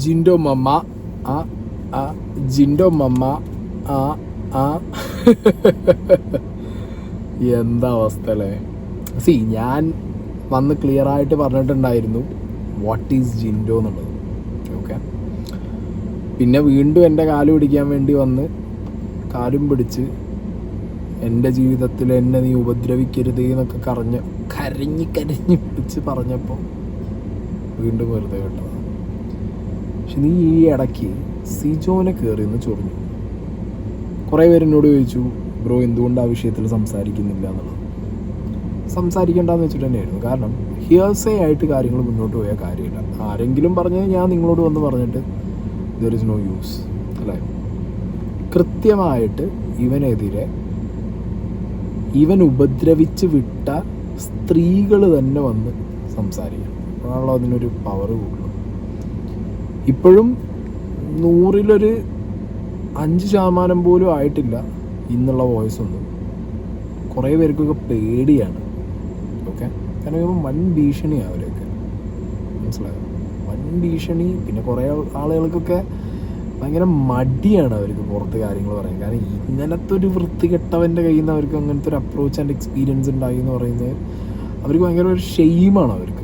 ജിൻഡോ മമ്മ ആ ആ ജിൻഡോ മമ്മ ആ ആ എന്താ അവസ്ഥ അല്ലേ. ഞാൻ വന്ന് ക്ലിയറായിട്ട് പറഞ്ഞിട്ടുണ്ടായിരുന്നു വാട്ട് ഈസ് ജിൻഡോ എന്നുള്ളത്. ഓക്കെ, പിന്നെ വീണ്ടും എൻ്റെ കാല് പിടിക്കാൻ വേണ്ടി വന്ന് കാലും പിടിച്ച് എൻ്റെ ജീവിതത്തിൽ എന്നെ നീ ഉപദ്രവിക്കരുത് എന്നൊക്കെ കരഞ്ഞ് പിടിച്ച് പറഞ്ഞപ്പോൾ വീണ്ടും വെറുതെ കേട്ടതാണ്. പക്ഷെ നീ ഈ ഇടയ്ക്ക് സിജോനെ കയറി എന്ന് ചൊറിഞ്ഞു. കുറേ പേര് എന്നോട് ചോദിച്ചു, ബ്രോ എന്തുകൊണ്ട് ആ വിഷയത്തിൽ സംസാരിക്കുന്നില്ല എന്നുള്ളത്. സംസാരിക്കേണ്ടെന്ന് വെച്ചിട്ട് തന്നെയായിരുന്നു. കാരണം ഹിയർസേ ആയിട്ട് കാര്യങ്ങൾ മുന്നോട്ട് പോയാൽ കാര്യമില്ല. ആരെങ്കിലും പറഞ്ഞത് ഞാൻ നിങ്ങളോട് വന്ന് പറഞ്ഞിട്ട് ദർ ഇസ് നോ യൂസ് അല്ലേ. കൃത്യമായിട്ട് ഇവനെതിരെ ഇവൻ ഉപദ്രവിച്ച് വിട്ട സ്ത്രീകൾ തന്നെ വന്ന് സംസാരിക്കണം. അപ്പോഴാണല്ലോ അതിനൊരു പവർ കൂടുതലും. ഇപ്പോഴും 100-ൽ 5% പോലും ആയിട്ടില്ല ഇന്നുള്ള വോയിസ് ഒന്നും. കുറേ പേർക്കൊക്കെ പേടിയാണ്. ഓക്കെ, കാരണം ഇവൻ വൻ ഭീഷണിയാണ് അവരൊക്കെ, മനസ്സിലായോ? വൻ ഭീഷണി. പിന്നെ കുറേ ആളുകൾക്കൊക്കെ ഭയങ്കര മടിയാണ് അവർക്ക് പുറത്ത് കാര്യങ്ങൾ പറയാൻ. കാരണം ഇങ്ങനത്തെ ഒരു വൃത്തികെട്ടവൻ്റെ കയ്യിൽ നിന്ന് അവർക്ക് അങ്ങനത്തെ ഒരു അപ്രോച്ച് ആൻഡ് എക്സ്പീരിയൻസ് ഉണ്ടായി എന്ന് പറയുന്നത് അവർക്ക് ഭയങ്കര ഒരു ഷെയിമാണ് അവർക്ക്.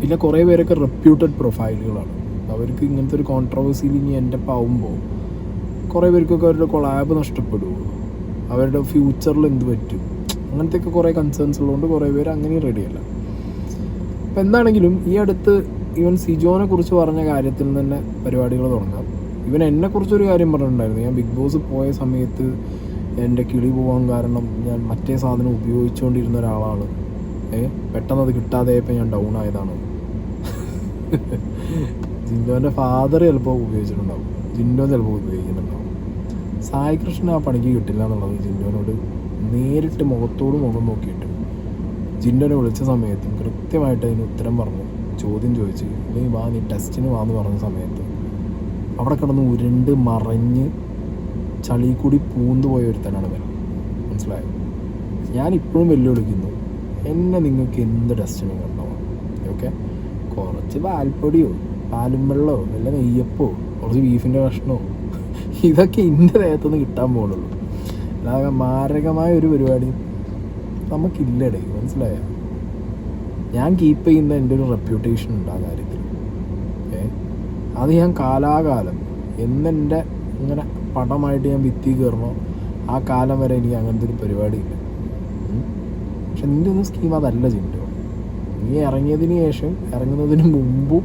പിന്നെ കുറേ പേരൊക്കെ റെപ്യൂട്ടഡ് പ്രൊഫൈലുകളാണ്. അവർക്ക് ഇങ്ങനത്തെ ഒരു കോൺട്രവേഴ്സിയിൽ ഇനി എൻ്റെ പാവുമ്പോൾ കുറേ പേർക്കൊക്കെ അവരുടെ കൊളാബ് നഷ്ടപ്പെടുമോ, അവരുടെ ഫ്യൂച്ചറിൽ എന്ത് പറ്റും, അങ്ങനത്തെയൊക്കെ കുറേ കൺസേൺസ് ഉള്ളതുകൊണ്ട് കുറേ പേര് അങ്ങനെയും റെഡിയല്ല. അപ്പം എന്താണെങ്കിലും ഈ അടുത്ത് ഇവൻ സിജോനെ കുറിച്ച് പറഞ്ഞ കാര്യത്തിൽ നിന്ന് തന്നെ പരിപാടികൾ തുടങ്ങാം. ഇവൻ എന്നെക്കുറിച്ചൊരു കാര്യം പറഞ്ഞിട്ടുണ്ടായിരുന്നു. ഞാൻ ബിഗ് ബോസ് പോയ സമയത്ത് എൻ്റെ കിളി പോകാൻ കാരണം ഞാൻ മറ്റേ സാധനം ഉപയോഗിച്ചുകൊണ്ടിരുന്ന ഒരാളാണ്. പെട്ടെന്ന് അത് കിട്ടാതെയപ്പോൾ ഞാൻ ഡൗൺ ആയതാണ്. ജിൻഡോൻ്റെ ഫാദർ ചിലപ്പോൾ ഉപയോഗിച്ചിട്ടുണ്ടാവും, ജിൻഡോ ചിലപ്പോൾ ഉപയോഗിക്കുന്നുണ്ടാവും. സായി കൃഷ്ണൻ ആ പണിക്ക് കിട്ടില്ല എന്നുള്ളത് ജിൻഡോനോട് നേരിട്ട് മുഖത്തോട് മുഖം നോക്കിയിട്ട് ജിൻഡോനെ വിളിച്ച സമയത്തും കൃത്യമായിട്ട് അതിന് ഉത്തരം പറഞ്ഞു. ചോദ്യം ചോദിച്ച് നീ വാ, നീ ടെസ്റ്റിന് വാന്ന് പറഞ്ഞ സമയത്ത് അവിടെ കിടന്ന് ഉരുണ്ട് മറിഞ്ഞ് ചളി കൂടി പൂന്തു പോയ ഒരുത്തനാണ് അവൻ, മനസ്സിലായോ? ഞാനിപ്പോഴും വെല്ലുവിളിക്കുന്നു, എന്നെ നിങ്ങൾക്ക് എന്ത് ടെസ്റ്റിന് കണ്ടോ. ഓക്കെ, കുറച്ച് പാൽപ്പൊടിയോ പാലും വെള്ളമോ വല്ല നെയ്യപ്പോ കുറച്ച് ബീഫിൻ്റെ കഷ്ണമോ ഇതൊക്കെ ഇൻ്റെ ദേഹത്തുനിന്ന് കിട്ടാൻ പോകുന്നുള്ളൂ. അല്ലാതെ മാരകമായ ഒരു പരിപാടി നമുക്കില്ലടേ, മനസ്സിലായോ? ഞാൻ കീപ്പ് ചെയ്യുന്ന എൻ്റെ ഒരു റെപ്യൂട്ടേഷൻ ഉണ്ട് ആ കാര്യത്തിൽ. അത് ഞാൻ കാലാകാലം എന്നെൻ്റെ ഇങ്ങനെ പടമായിട്ട് ഞാൻ ഭിത്തി കയറണോ ആ കാലം വരെ എനിക്ക് അങ്ങനത്തെ ഒരു പരിപാടിയില്ല. പക്ഷെ നിൻ്റെ ഒന്നും സ്കീം അതല്ല ജിൻഡോ. നീ ഇറങ്ങിയതിന് ശേഷം ഇറങ്ങുന്നതിന് മുമ്പും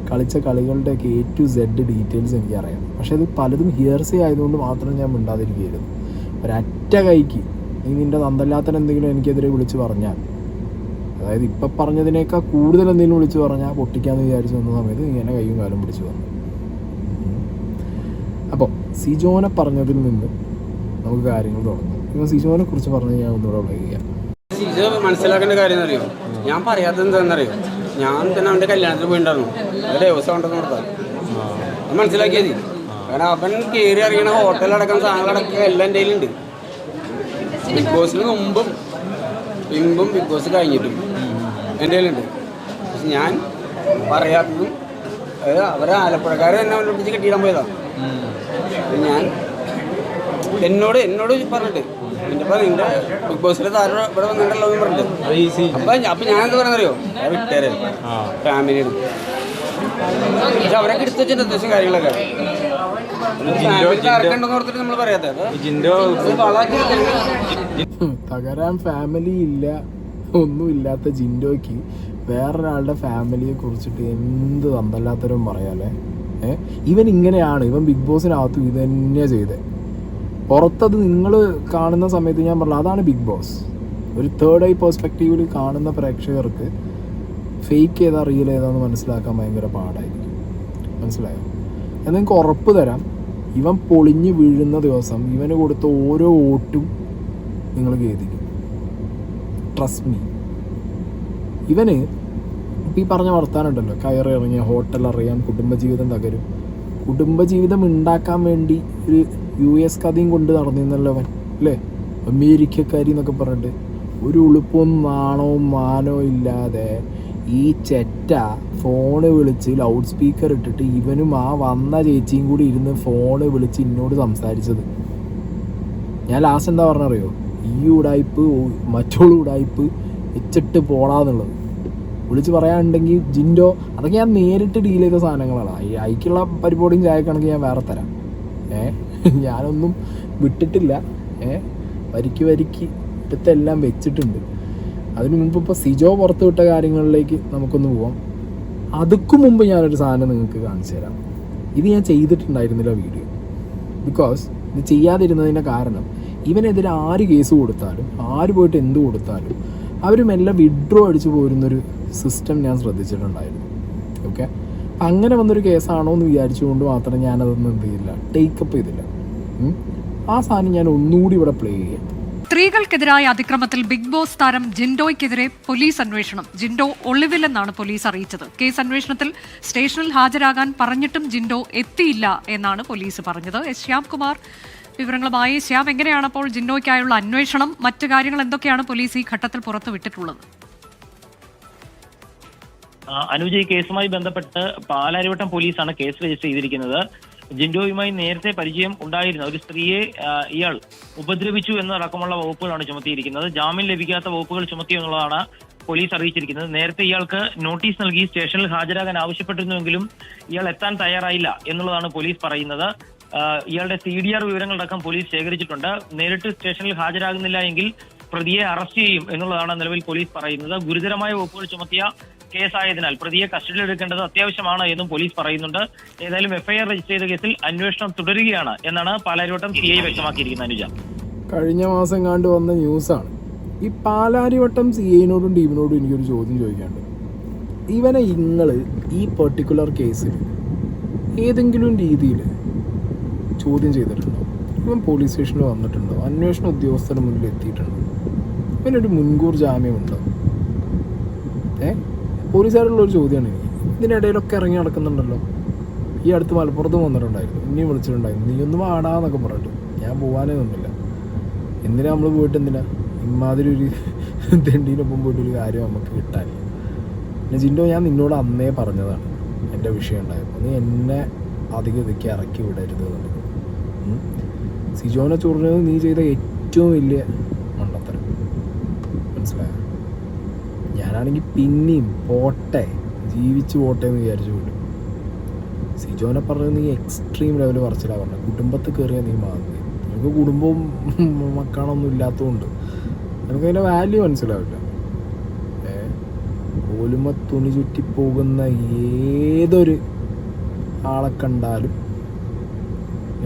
കളിച്ച കളികളുടെയൊക്കെ A to Z ഡീറ്റെയിൽസ് എനിക്കറിയാം. പക്ഷെ അത് പലതും ഹിയർസേ ആയതുകൊണ്ട് മാത്രം ഞാൻ മിണ്ടാതിരിക്കുകയായിരുന്നു. ഒരൊറ്റ കൈക്ക് നീ നിൻ്റെ നന്തല്ലാത്തൻ എന്തെങ്കിലും എനിക്കെതിരെ വിളിച്ച് പറഞ്ഞാൽ, അതായത് ഇപ്പം പറഞ്ഞതിനേക്കാൾ കൂടുതൽ എന്തെങ്കിലും വിളിച്ച് പറഞ്ഞാൽ പൊട്ടിക്കാമെന്ന് വിചാരിച്ചു വന്ന സമയത്ത് നീ എന്നെ കയ്യും കാലും പിടിച്ച് വന്നു. അപ്പോൾ സിജോനെ പറഞ്ഞതിൽ നിന്ന് നമുക്ക് കാര്യങ്ങൾ തുടങ്ങാം. ഇപ്പോൾ സിജോനെ കുറിച്ച് പറഞ്ഞ് ഞാൻ ഒന്നുകൂടെ വിളിക്കുക. സിജോ മനസ്സിലാക്കേണ്ട കാര്യം എന്നറിയോ, ഞാൻ പറയാത്തത് എന്താണെന്നറിയോ, ഞാൻ തന്നെ അവൻ്റെ കല്യാണത്തിന് പോയിട്ടുണ്ടായിരുന്നു. ഒരു ദിവസം ഉണ്ടെന്ന് കൊടുത്താൽ അത് മനസ്സിലാക്കിയത്. കാരണം അവൻ കയറി ഇറങ്ങണ ഹോട്ടലടക്കം സാധനങ്ങളടക്കം എല്ലാം എൻ്റെ കയ്യിലുണ്ട്. ബിഗ് ബോസിന് മുമ്പും ബിഗ് ബോസ് കഴിഞ്ഞിട്ടും എൻ്റെ കയ്യിലുണ്ട്. പക്ഷെ ഞാൻ പറയാത്തതും അവരെ ആലപ്പുഴക്കാർ തന്നെ അവനെ പിടിച്ച് കെട്ടിയിടാൻ പോയതാണ്. ഞാൻ എന്നോട് പറഞ്ഞിട്ട് നിന്റെ ബിഗ് ബോസിലെ താരം ഇവിടെ വന്നിട്ടുണ്ടല്ലോ എന്ന് പറഞ്ഞിട്ട് അപ്പം ഞാൻ എന്താ പറയുന്നറിയോ, ഞാൻ വിട്ടേരെ ഫാമിലിയുടെ. പക്ഷെ അവരൊക്കെ എടുത്ത് വെച്ചിട്ട് അത്യാവശ്യം കാര്യങ്ങളൊക്കെ ആർക്കുണ്ടെന്ന് ഓർത്തിട്ട് നമ്മൾ പറയാത്തത് തകരാൻ ഫാമിലി ഇല്ല, ഒന്നുമില്ലാത്ത ജിൻഡോയ്ക്ക് വേറൊരാളുടെ ഫാമിലിയെ കുറിച്ചിട്ട് എന്ത് തന്തല്ലാത്തവരും പറയാല്ലേ. ഇവൻ ഇങ്ങനെയാണ്, ഇവൻ ബിഗ് ബോസിനകത്തും ഇത് തന്നെയാണ് ചെയ്തത്. പുറത്തത് നിങ്ങൾ കാണുന്ന സമയത്ത് ഞാൻ പറഞ്ഞു അതാണ് ബിഗ് ബോസ്. ഒരു തേർഡ് ഐ പെർസ്പെക്റ്റീവിൽ കാണുന്ന പ്രേക്ഷകർക്ക് ഫേക്ക് ഏതാ റിയൽ ഏതാന്ന് മനസ്സിലാക്കാൻ ഭയങ്കര പാടായിരിക്കും, മനസ്സിലായോ? ഞാൻ നിങ്ങൾക്ക് ഉറപ്പ് തരാം, ഇവൻ പൊളിഞ്ഞ് വീഴുന്ന ദിവസം ഇവന് കൊടുത്ത ഓരോ വോട്ടും നിങ്ങൾ ഖേദിക്കും. Trust me. ഇവന് ഇപ്പം ഈ പറഞ്ഞ വർത്താനുണ്ടല്ലോ, കയറി ഇറങ്ങിയ ഹോട്ടൽ അറിയാം, കുടുംബജീവിതം തകരും. കുടുംബജീവിതം ഉണ്ടാക്കാൻ വേണ്ടി ഒരു US കഥയും കൊണ്ട് നടന്നിരുന്നല്ലോ അവൻ, അല്ലേ? അമേരിക്കക്കാരി എന്നൊക്കെ പറഞ്ഞിട്ട് ഒരു ഉളുപ്പവും നാണവും മാനവും ഇല്ലാതെ ഈ ചെറ്റ ഫോണ് വിളിച്ച് ലൗഡ് സ്പീക്കർ ഇട്ടിട്ട് ഇവനും ആ വന്ന ചേച്ചിയും കൂടി ഇരുന്ന് ഫോണ് വിളിച്ച് എന്നോട് സംസാരിച്ചത്. ഞാൻ ലാസ്റ്റ് എന്താ പറഞ്ഞറിയോ, ഈ ഉടായ്പ് മറ്റുള്ള ഉടായ്പ് വെച്ചിട്ട് പോടാന്നുള്ളത് വിളിച്ച് പറയാനുണ്ടെങ്കിൽ ജിൻഡോ, അതൊക്കെ ഞാൻ നേരിട്ട് ഡീൽ ചെയ്ത സാധനങ്ങളാണ്. അയക്കുള്ള പരിപാടിയും ചായക്കണക്ക് ഞാൻ വേറെ തരാം. ഞാനൊന്നും വിട്ടിട്ടില്ല. വരിക്ക് ഇപ്പത്തെല്ലാം വെച്ചിട്ടുണ്ട്. അതിന് മുമ്പ് ഇപ്പോൾ സിജോ പുറത്ത് വിട്ട കാര്യങ്ങളിലേക്ക് നമുക്കൊന്ന് പോവാം. അതുക്കും മുമ്പ് ഞാനൊരു സാധനം നിങ്ങൾക്ക് കാണിച്ചു തരാം. ഇത് ഞാൻ ചെയ്തിട്ടുണ്ടായിരുന്നില്ല വീഡിയോ. ബിക്കോസ് ഇത് ചെയ്യാതിരുന്നതിൻ്റെ കാരണം, ഇവനെതിരെ ആര് കേസ് കൊടുത്താലും ആര് പോയിട്ട് എന്ത് കൊടുത്താലും അവർ മെല്ലെ വിഡ്രോ അടിച്ചു പോരുന്നൊരു സിസ്റ്റം ഞാൻ ശ്രദ്ധിച്ചിട്ടുണ്ടായിരുന്നു. ഓക്കെ, അങ്ങനെ വന്നൊരു കേസാണോ എന്ന് വിചാരിച്ചുകൊണ്ട് മാത്രം ഞാനതൊന്നും എന്ത് ചെയ്തില്ല, ടേക്കപ്പ് ചെയ്തില്ല. ആ സാധനം ഞാൻ ഒന്നുകൂടി ഇവിടെ പ്ലേ ചെയ്യാം. സ്ത്രീകൾക്കെതിരായ അതിക്രമത്തിൽ ബിഗ് ബോസ് താരം ജിൻഡോയ്ക്കെതിരെ പോലീസ് അന്വേഷണം. ജിൻഡോ ഒളിവിലെന്നാണ് പോലീസ് അറിയിച്ചത്. കേസ് അന്വേഷണത്തിൽ സ്റ്റേഷനിൽ ഹാജരാകാൻ പറഞ്ഞിട്ടും ജിൻഡോ എത്തിയില്ല എന്നാണ് പോലീസ് പറഞ്ഞത്. ശ്യാംകുമാർ വിവരങ്ങളുമായി. ശ്യാം, എങ്ങനെയാണ് അപ്പോൾ ജിൻഡോയ്ക്കായുള്ള അന്വേഷണം? മറ്റു കാര്യങ്ങൾ എന്തൊക്കെയാണ് പോലീസ് ഈ ഘട്ടത്തിൽ പുറത്തുവിട്ടിട്ടുള്ളത്? അനുജ്, ഈ കേസുമായി ബന്ധപ്പെട്ട് പാലാരിവട്ടം പോലീസാണ് കേസ് രജിസ്റ്റർ ചെയ്തിരിക്കുന്നത്. ജിൻഡോയുമായി നേരത്തെ പരിചയം ഉണ്ടായിരുന്ന ഒരു സ്ത്രീയെ ഇയാൾ ഉപദ്രവിച്ചു എന്നതടക്കമുള്ള വകുപ്പുകളാണ് ചുമത്തിയിരിക്കുന്നത്. ജാമ്യം ലഭിക്കാത്ത വകുപ്പുകൾ ചുമത്തി എന്നുള്ളതാണ് പോലീസ് അറിയിച്ചിരിക്കുന്നത്. നേരത്തെ ഇയാൾക്ക് നോട്ടീസ് നൽകി സ്റ്റേഷനിൽ ഹാജരാകാൻ ആവശ്യപ്പെട്ടിരുന്നുവെങ്കിലും ഇയാൾ എത്താൻ തയ്യാറായില്ല എന്നുള്ളതാണ് പോലീസ് പറയുന്നത്. ഇയാളുടെ CDR വിവരങ്ങളടക്കം പോലീസ് ശേഖരിച്ചിട്ടുണ്ട്. നേരിട്ട് സ്റ്റേഷനിൽ ഹാജരാകുന്നില്ല എങ്കിൽ പ്രതിയെ അറസ്റ്റ് ചെയ്യും എന്നുള്ളതാണ് നിലവിൽ പോലീസ് പറയുന്നത്. ഗുരുതരമായ വകുപ്പുകൾ ചുമത്തിയ കേസായതിനാൽ പ്രതിയെ കസ്റ്റഡിയിലെടുക്കേണ്ടത് അത്യാവശ്യമാണ് എന്നും പോലീസ് പറയുന്നുണ്ട്. ഏതായാലും FIR രജിസ്റ്റർ ചെയ്ത കേസിൽ അന്വേഷണം തുടരുകയാണ് എന്നാണ് പാലാരിവട്ടം CI വ്യക്തമാക്കിയിരിക്കുന്നത്. അനുജ, കഴിഞ്ഞ മാസം കണ്ടു വന്ന ന്യൂസാണ്. ഈ പാലാരിവട്ടം CIനോടും ടീമിനോടും എനിക്കൊരു ചോദ്യം ചോദിക്കാണ്ട്. ഇവനെ ഈ പെർട്ടിക്കുലർ കേസിൽ ഏതെങ്കിലും രീതിയിൽ ചോദ്യം ചെയ്തിട്ടുണ്ടോ? ഇവൻ പോലീസ് സ്റ്റേഷനിൽ വന്നിട്ടുണ്ടോ? അന്വേഷണ ഉദ്യോഗസ്ഥരുടെ മുന്നിൽ എത്തിയിട്ടുണ്ടോ? ഇവനൊരു മുൻകൂർ ജാമ്യമുണ്ടോ? പോലീസുകാരുള്ളൊരു ചോദ്യമാണ് എനിക്ക്. ഇതിനിടയിലൊക്കെ ഇറങ്ങി നടക്കുന്നുണ്ടല്ലോ. ഈ അടുത്ത് മലപ്പുറത്തും വന്നിട്ടുണ്ടായിരുന്നു, ഇനിയും വിളിച്ചിട്ടുണ്ടായിരുന്നു. നീ ഒന്നും ആടാന്നൊക്കെ പറഞ്ഞിട്ട് ഞാൻ പോകാനേ ഒന്നുമില്ല. എന്തിനാ നമ്മൾ പോയിട്ട് എന്തിനാ ഇമാതിരി ഒരു ദണ്ടീനൊപ്പം പോയിട്ടൊരു കാര്യം നമുക്ക് കിട്ടാനില്ല. പിന്നെ ജിൻഡോ, ഞാൻ നിന്നോട് അന്നേ പറഞ്ഞതാണ് എൻ്റെ വിഷയം ഉണ്ടായപ്പോൾ, നീ എന്നെ അധികം ഇതൊക്കെ ഇറക്കി വിടരുത് എന്നുള്ളത്. സിജോനെ ചൊറിഞ്ഞത് നീ ചെയ്ത ഏറ്റവും വലിയ മണ്ടത്തരം, മനസ്സിലായോ? ഞാനാണെങ്കിൽ പിന്നെയും പോട്ടെ, ജീവിച്ച് പോട്ടെ എന്ന് വിചാരിച്ചു വിടും. സിജോനെ പറഞ്ഞത് നീ എക്സ്ട്രീം ലെവൽ പറച്ചിലാണ് പറഞ്ഞത്. കുടുംബത്തിൽ കയറിയാൽ നീ മാറി. നമുക്ക് കുടുംബവും മക്കളൊന്നും ഇല്ലാത്തതുകൊണ്ട് നമുക്കതിൻ്റെ വാല്യൂ മനസ്സിലാവില്ല. പോലുമ തുണി ചുറ്റിപ്പോകുന്ന ഏതൊരു ആളെ കണ്ടാലും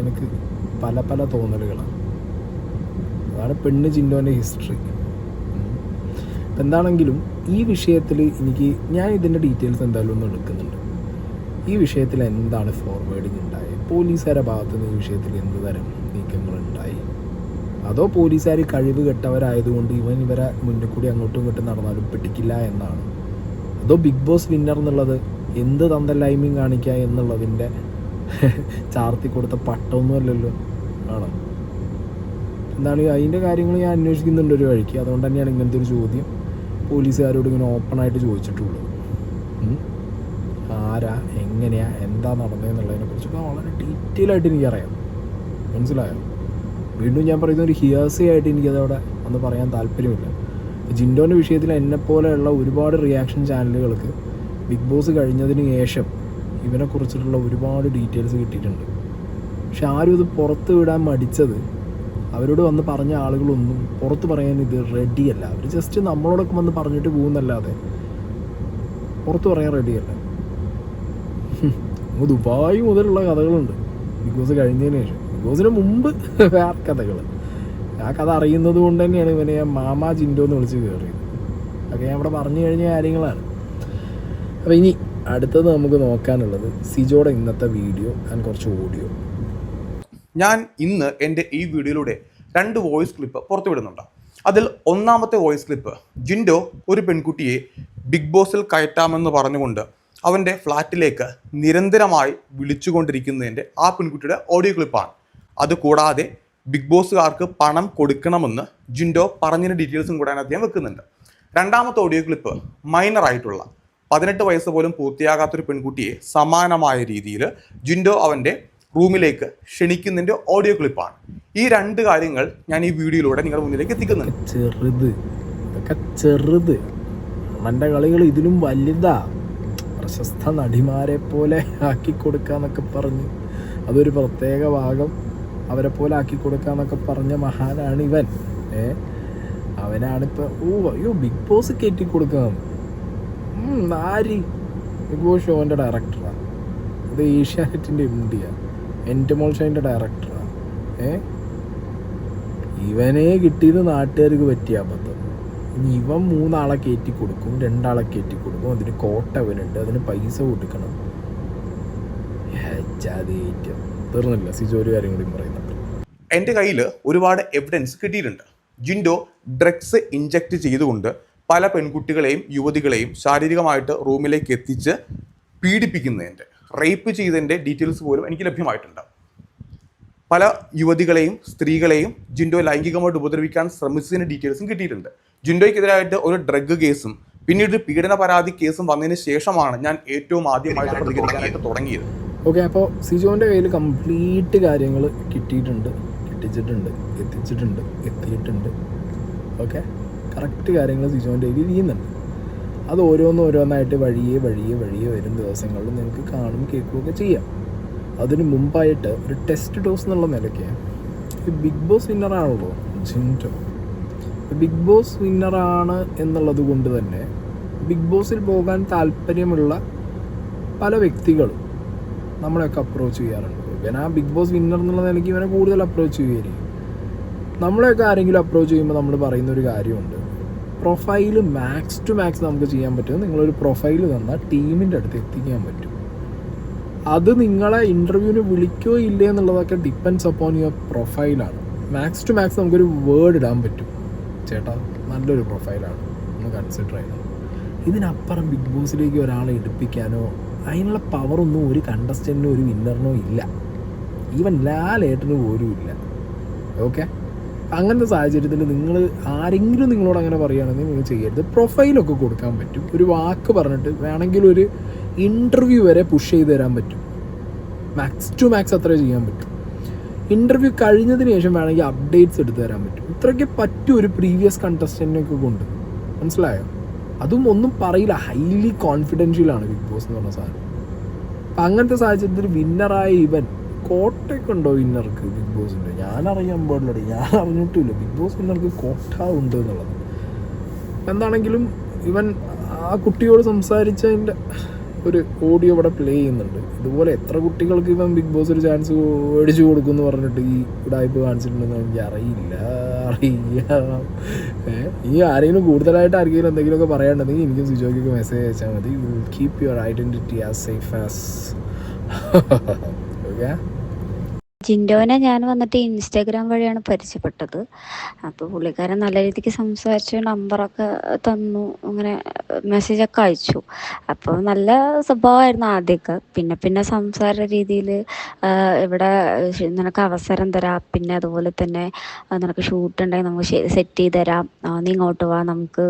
എനിക്ക് പല പല തോന്നലുകളാണ്. അതാണ് പെണ്ണ് ജിൻഡോൻ്റെ ഹിസ്റ്ററി. എന്താണെങ്കിലും ഈ വിഷയത്തിൽ ഞാൻ ഇതിൻ്റെ ഡീറ്റെയിൽസ് എന്തായാലും ഒന്ന് എടുക്കുന്നുണ്ട്. ഈ വിഷയത്തിൽ എന്താണ് ഫോർവേഡിങ് ഉണ്ടായത്? പോലീസുകാരുടെ ഭാഗത്ത് നിന്ന് ഈ വിഷയത്തിൽ എന്ത് തരം നീക്കങ്ങളുണ്ടായി? അതോ പോലീസുകാർ കഴിവ് കെട്ടവരായതുകൊണ്ട് ഇവരെ മുന്നിൽ കൂടി അങ്ങോട്ടും ഇങ്ങോട്ടും നടന്നാലും പിടിക്കില്ല എന്നാണ്? അതോ ബിഗ് ബോസ് വിന്നർ എന്നുള്ളത് എന്ത് തന്തല്ലായ്മയും കാണിക്കുക എന്നുള്ളതിൻ്റെ ചാർത്തി കൊടുത്ത പട്ടമൊന്നുമല്ലല്ലോ, ആണോ? എന്താണ് അതിൻ്റെ കാര്യങ്ങൾ ഞാൻ അന്വേഷിക്കുന്നുണ്ട് ഒരു വഴിക്ക്. അതുകൊണ്ട് തന്നെയാണ് ഇങ്ങനത്തെ ഒരു ചോദ്യം പോലീസുകാരോട് ഇങ്ങനെ ഓപ്പണായിട്ട് ചോദിച്ചിട്ടുള്ളത്. ആരാ, എങ്ങനെയാ, എന്താ നടന്നതെന്നുള്ളതിനെ കുറിച്ചൊക്കെ വളരെ ഡീറ്റെയിൽ ആയിട്ട് എനിക്കറിയാം, മനസ്സിലായോ? വീണ്ടും ഞാൻ പറയുന്ന ഒരു ഹിയാസി ആയിട്ട് എനിക്കതവിടെ അന്ന് പറയാൻ താല്പര്യമില്ല. ജിൻഡോൻ്റെ വിഷയത്തിൽ എന്നെപ്പോലെയുള്ള ഒരുപാട് റിയാക്ഷൻ ചാനലുകൾക്ക് ബിഗ് ബോസ് കഴിഞ്ഞതിന് ശേഷം ഇവനെക്കുറിച്ചിട്ടുള്ള ഒരുപാട് ഡീറ്റെയിൽസ് കിട്ടിയിട്ടുണ്ട്. പക്ഷെ ആരും ഇത് പുറത്ത് വിടാൻ മടിച്ചത്, അവരോട് വന്ന് പറഞ്ഞ ആളുകളൊന്നും പുറത്ത് പറയാൻ ഇത് റെഡിയല്ല. അവർ ജസ്റ്റ് നമ്മളോടൊക്കെ വന്ന് പറഞ്ഞിട്ട് പോകുന്നല്ലാതെ പുറത്ത് പറയാൻ റെഡിയല്ല. ദുബായ് മുതലുള്ള കഥകളുണ്ട് ബിഗ് ബോസ് കഴിഞ്ഞതിന് ശേഷം. ബിഗ് ബോസിന് മുമ്പ് വേറെ കഥകൾ. ആ കഥ അറിയുന്നത് കൊണ്ട് തന്നെയാണ് ഇവനെ ഞാൻ മാമാ ജിൻഡോ എന്ന് വിളിച്ച് കയറിയത്. അതൊക്കെ ഞാൻ ഇവിടെ പറഞ്ഞു കഴിഞ്ഞ കാര്യങ്ങളാണ്. അപ്പോൾ ഇനി അടുത്തത് നമുക്ക് നോക്കാനുള്ളത് സിജോയുടെ ഇന്നത്തെ വീഡിയോ ആൻഡ് കുറച്ച് ഓഡിയോ. ഞാൻ ഇന്ന് എൻ്റെ ഈ വീഡിയോയിലൂടെ 2 വോയിസ് ക്ലിപ്പ് പുറത്തുവിടുന്നുണ്ട്. അതിൽ ഒന്നാമത്തെ വോയിസ് ക്ലിപ്പ് ജിൻഡോ ഒരു പെൺകുട്ടിയെ ബിഗ് ബോസിൽ കയറ്റാമെന്ന് പറഞ്ഞുകൊണ്ട് അവൻ്റെ ഫ്ലാറ്റിലേക്ക് നിരന്തരമായി വിളിച്ചുകൊണ്ടിരിക്കുന്നതിൻ്റെ ആ പെൺകുട്ടിയുടെ ഓഡിയോ ക്ലിപ്പാണ്. അതുകൂടാതെ ബിഗ് ബോസുകാർക്ക് പണം കൊടുക്കണമെന്ന് ജിൻഡോ പറഞ്ഞതിൻ്റെ ഡീറ്റെയിൽസും കൂടെ അതിനകത്ത് ഞാൻ വെക്കുന്നുണ്ട്. രണ്ടാമത്തെ ഓഡിയോ ക്ലിപ്പ് മൈനറായിട്ടുള്ള 18 വയസ്സ് പോലും പൂർത്തിയാകാത്തൊരു പെൺകുട്ടിയെ സമാനമായ രീതിയിൽ ജിൻഡോ അവൻ്റെ റൂമിലേക്ക് ക്ഷണിക്കുന്നതിൻ്റെ ഓഡിയോ ക്ലിപ്പാണ്. ഈ രണ്ട് കാര്യങ്ങൾ ഞാൻ ഈ വീഡിയോയിലൂടെ നിങ്ങളുടെ മുന്നിലേക്ക് എത്തിക്കുന്നുണ്ട്. ചെറുത് അവൻ്റെ കളികൾ ഇതിലും വലുതാ. പ്രശസ്ത നടിമാരെ പോലെ ആക്കി കൊടുക്കാന്നൊക്കെ പറഞ്ഞ് അതൊരു പ്രത്യേക ഭാഗം അവരെ പോലെ ആക്കി കൊടുക്കാന്നൊക്കെ പറഞ്ഞ മഹാനാണ് ഇവൻ. അവനാണിപ്പോൾ ബിഗ് ബോസ് കയറ്റി കൊടുക്കാന്ന്. ആര്? ബിഗ് ബോസ് ഷോൻ്റെ ഡയറക്ടറാണ്. ഇത് ഏഷ്യാനെറ്റിൻ്റെ MD എൻറ്റമോൾ ഷോൻ്റെ ഡയറക്ടറാണ്. ഇവനെ കിട്ടിയത് നാട്ടുകാർക്ക് പറ്റിയ അബദ്ധം. ഇനി ഇവൻ 3 ആളെ കയറ്റി കൊടുക്കും, 2 ആളെ കയറ്റി കൊടുക്കും. അതിന് കോട്ട അവനുണ്ട്, അതിന് പൈസ കൊടുക്കണം. തീർന്നില്ല. സിജോ ഒരു കാര്യം കൂടി പറയുന്നുണ്ട്. എൻ്റെ കയ്യിൽ ഒരുപാട് എവിഡൻസ് കിട്ടിയിട്ടുണ്ട്. ജിൻഡോ ഡ്രഗ്സ് ഇഞ്ചക്ട് ചെയ്തുകൊണ്ട് പല പെൺകുട്ടികളെയും യുവതികളെയും ശാരീരികമായിട്ട് റൂമിലേക്ക് എത്തിച്ച് പീഡിപ്പിക്കുന്നതിൻ്റെ, റേപ്പ് ചെയ്തതിൻ്റെ ഡീറ്റെയിൽസ് പോലും എനിക്ക് ലഭ്യമായിട്ടുണ്ട്. പല യുവതികളെയും സ്ത്രീകളെയും ജിൻഡോ ലൈംഗികമായിട്ട് ഉപദ്രവിക്കാൻ ശ്രമിച്ചതിൻ്റെ ഡീറ്റെയിൽസും കിട്ടിയിട്ടുണ്ട്. ജിൻഡോയ്ക്കെതിരായിട്ട് ഒരു ഡ്രഗ് കേസും പിന്നീട് പീഡന പരാതി കേസും വന്നതിന് ശേഷമാണ് ഞാൻ ഏറ്റവും ആദ്യമായിട്ട് പ്രതികരിക്കാനായിട്ട് തുടങ്ങിയത്. ഓക്കെ, അപ്പോൾ സിജോൻ്റെ കയ്യിൽ കംപ്ലീറ്റ് കാര്യങ്ങൾ കിട്ടിയിട്ടുണ്ട്, എത്തിയിട്ടുണ്ട്. ഓക്കെ, കറക്റ്റ് കാര്യങ്ങൾ സിജോൻ്റെ കയ്യിൽ ചെയ്യുന്നുണ്ട്. അത് ഓരോന്നായിട്ട് വഴിയെ വരും ദിവസങ്ങളിൽ നിങ്ങൾക്ക് കാണും കേൾക്കുകയൊക്കെ ചെയ്യാം. അതിന് മുമ്പായിട്ട് ഒരു ടെസ്റ്റ് ഡോസ് എന്നുള്ള നിലയ്ക്ക് ഈ ബിഗ് ബോസ് വിന്നറാണല്ലോ ജിൻഡോ. ബിഗ് ബോസ് വിന്നറാണ് എന്നുള്ളത് കൊണ്ട് തന്നെ ബിഗ് ബോസിൽ പോകാൻ താല്പര്യമുള്ള പല വ്യക്തികളും നമ്മളെയൊക്കെ അപ്രോച്ച് ചെയ്യാറുണ്ട്. ഇവനാ ബിഗ് ബോസ് വിന്നർ എന്നുള്ള നിലയ്ക്ക് ഇവനെ കൂടുതൽ അപ്രോച്ച് ചെയ്യുകയായിരിക്കും. നമ്മളെയൊക്കെ ആരെങ്കിലും അപ്രോച്ച് ചെയ്യുമ്പോൾ നമ്മൾ പറയുന്നൊരു കാര്യമുണ്ട്, പ്രൊഫൈല് മാക്സ് ടു മാക്സ് നമുക്ക് ചെയ്യാൻ പറ്റും. നിങ്ങളൊരു പ്രൊഫൈല് തന്നാൽ ടീമിൻ്റെ അടുത്ത് എത്തിക്കാൻ പറ്റും. അത് നിങ്ങളെ ഇൻ്റർവ്യൂവിന് വിളിക്കോ ഇല്ലേ എന്നുള്ളതൊക്കെ ഡിപ്പെൻഡ്സ് അപ്പോൺ യുവർ പ്രൊഫൈലാണ്. മാക്സ് ടു മാക്സ് നമുക്കൊരു വേർഡ് ഇടാൻ പറ്റും, ചേട്ടാ നല്ലൊരു പ്രൊഫൈലാണ്, ഒന്ന് കൺസിഡർ ചെയ്യണം. ഇതിനപ്പുറം ബിഗ് ബോസിലേക്ക് ഒരാളെ എടുപ്പിക്കാനോ അതിനുള്ള പവറൊന്നും ഒരു കണ്ടസ്റ്റൻറ്റിനോ ഒരു വിന്നറിനോ ഇല്ല. ഈവൻ ലാലേട്ടന് പോലും ഇല്ല. ഓക്കെ, അങ്ങനത്തെ സാഹചര്യത്തിൽ നിങ്ങൾ ആരെങ്കിലും നിങ്ങളോട് അങ്ങനെ പറയുകയാണെങ്കിൽ നിങ്ങൾ ചെയ്യരുത്. പ്രൊഫൈലൊക്കെ കൊടുക്കാൻ പറ്റും, ഒരു വാക്ക് പറഞ്ഞിട്ട് വേണമെങ്കിൽ ഒരു ഇൻ്റർവ്യൂ വരെ പുഷ് ചെയ്ത് തരാൻ പറ്റും. മാക്സ് ടു മാക്സ് അത്രേ ചെയ്യാൻ പറ്റും. ഇൻ്റർവ്യൂ കഴിഞ്ഞതിന് ശേഷം വേണമെങ്കിൽ അപ്ഡേറ്റ്സ് എടുത്ത് തരാൻ പറ്റും. ഇത്രയ്ക്ക് പറ്റും ഒരു പ്രീവിയസ് കണ്ടസ്റ്റൻറ്റിനൊക്കെ കൊണ്ട്. മനസ്സിലായോ? അതും ഒന്നും പറയില്ല, ഹൈലി കോൺഫിഡൻഷ്യലാണ് ബിഗ് ബോസ് എന്ന് പറഞ്ഞ സാധനം. അപ്പം അങ്ങനത്തെ സാഹചര്യത്തിൽ വിന്നറായ ഇവൻ കോട്ടയൊക്കെ ഉണ്ടോ വിന്നർക്ക് ബിഗ് ബോസിൻ്റെ? ഞാൻ അറിയാൻ പാടില്ല, ഞാൻ അറിഞ്ഞിട്ടില്ല ബിഗ് ബോസ് വിന്നർക്ക് കോട്ട ഉണ്ട് എന്നുള്ളത്. എന്താണെങ്കിലും ഇവൻ ആ കുട്ടിയോട് സംസാരിച്ചതിൻ്റെ ഒരു ഓഡിയോ ഇവിടെ പ്ലേ ചെയ്യുന്നുണ്ട്. ഇതുപോലെ എത്ര കുട്ടികൾക്ക് ഇവൻ ബിഗ് ബോസ് ഒരു ചാൻസ് മേടിച്ചു കൊടുക്കുമെന്ന് പറഞ്ഞിട്ട് ഈ ഉടായ്പ കാണിച്ചിട്ടുണ്ടെന്ന് എനിക്ക് അറിയാം. ഈ ആരെങ്കിലും കൂടുതലായിട്ട് ആർക്കെങ്കിലും എന്തെങ്കിലുമൊക്കെ പറയാനുണ്ടെങ്കിൽ എനിക്കും സിജോയ്ക്കൊക്കെ മെസ്സേജ് അയച്ചാൽ മതി. You will keep your identity as safe as. Okay, ജിൻഡോനെ ഞാൻ വന്നിട്ട് ഇൻസ്റ്റാഗ്രാം വഴിയാണ് പരിചയപ്പെട്ടത്. അപ്പോൾ പുള്ളിക്കാരൻ നല്ല രീതിക്ക് സംസാരിച്ചു, നമ്പറൊക്കെ തന്നു, അങ്ങനെ മെസ്സേജൊക്കെ അയച്ചു. അപ്പോൾ നല്ല സ്വഭാവമായിരുന്നു ആദ്യമൊക്കെ. പിന്നെ സംസാര രീതിയിൽ ഇവിടെ നിനക്ക് അവസരം തരാം, പിന്നെ അതുപോലെ തന്നെ നിനക്ക് ഷൂട്ട് ഉണ്ടെങ്കിൽ നമുക്ക് സെറ്റ് ചെയ്ത് തരാം, നീ ഇങ്ങോട്ട് വാ, നമുക്ക്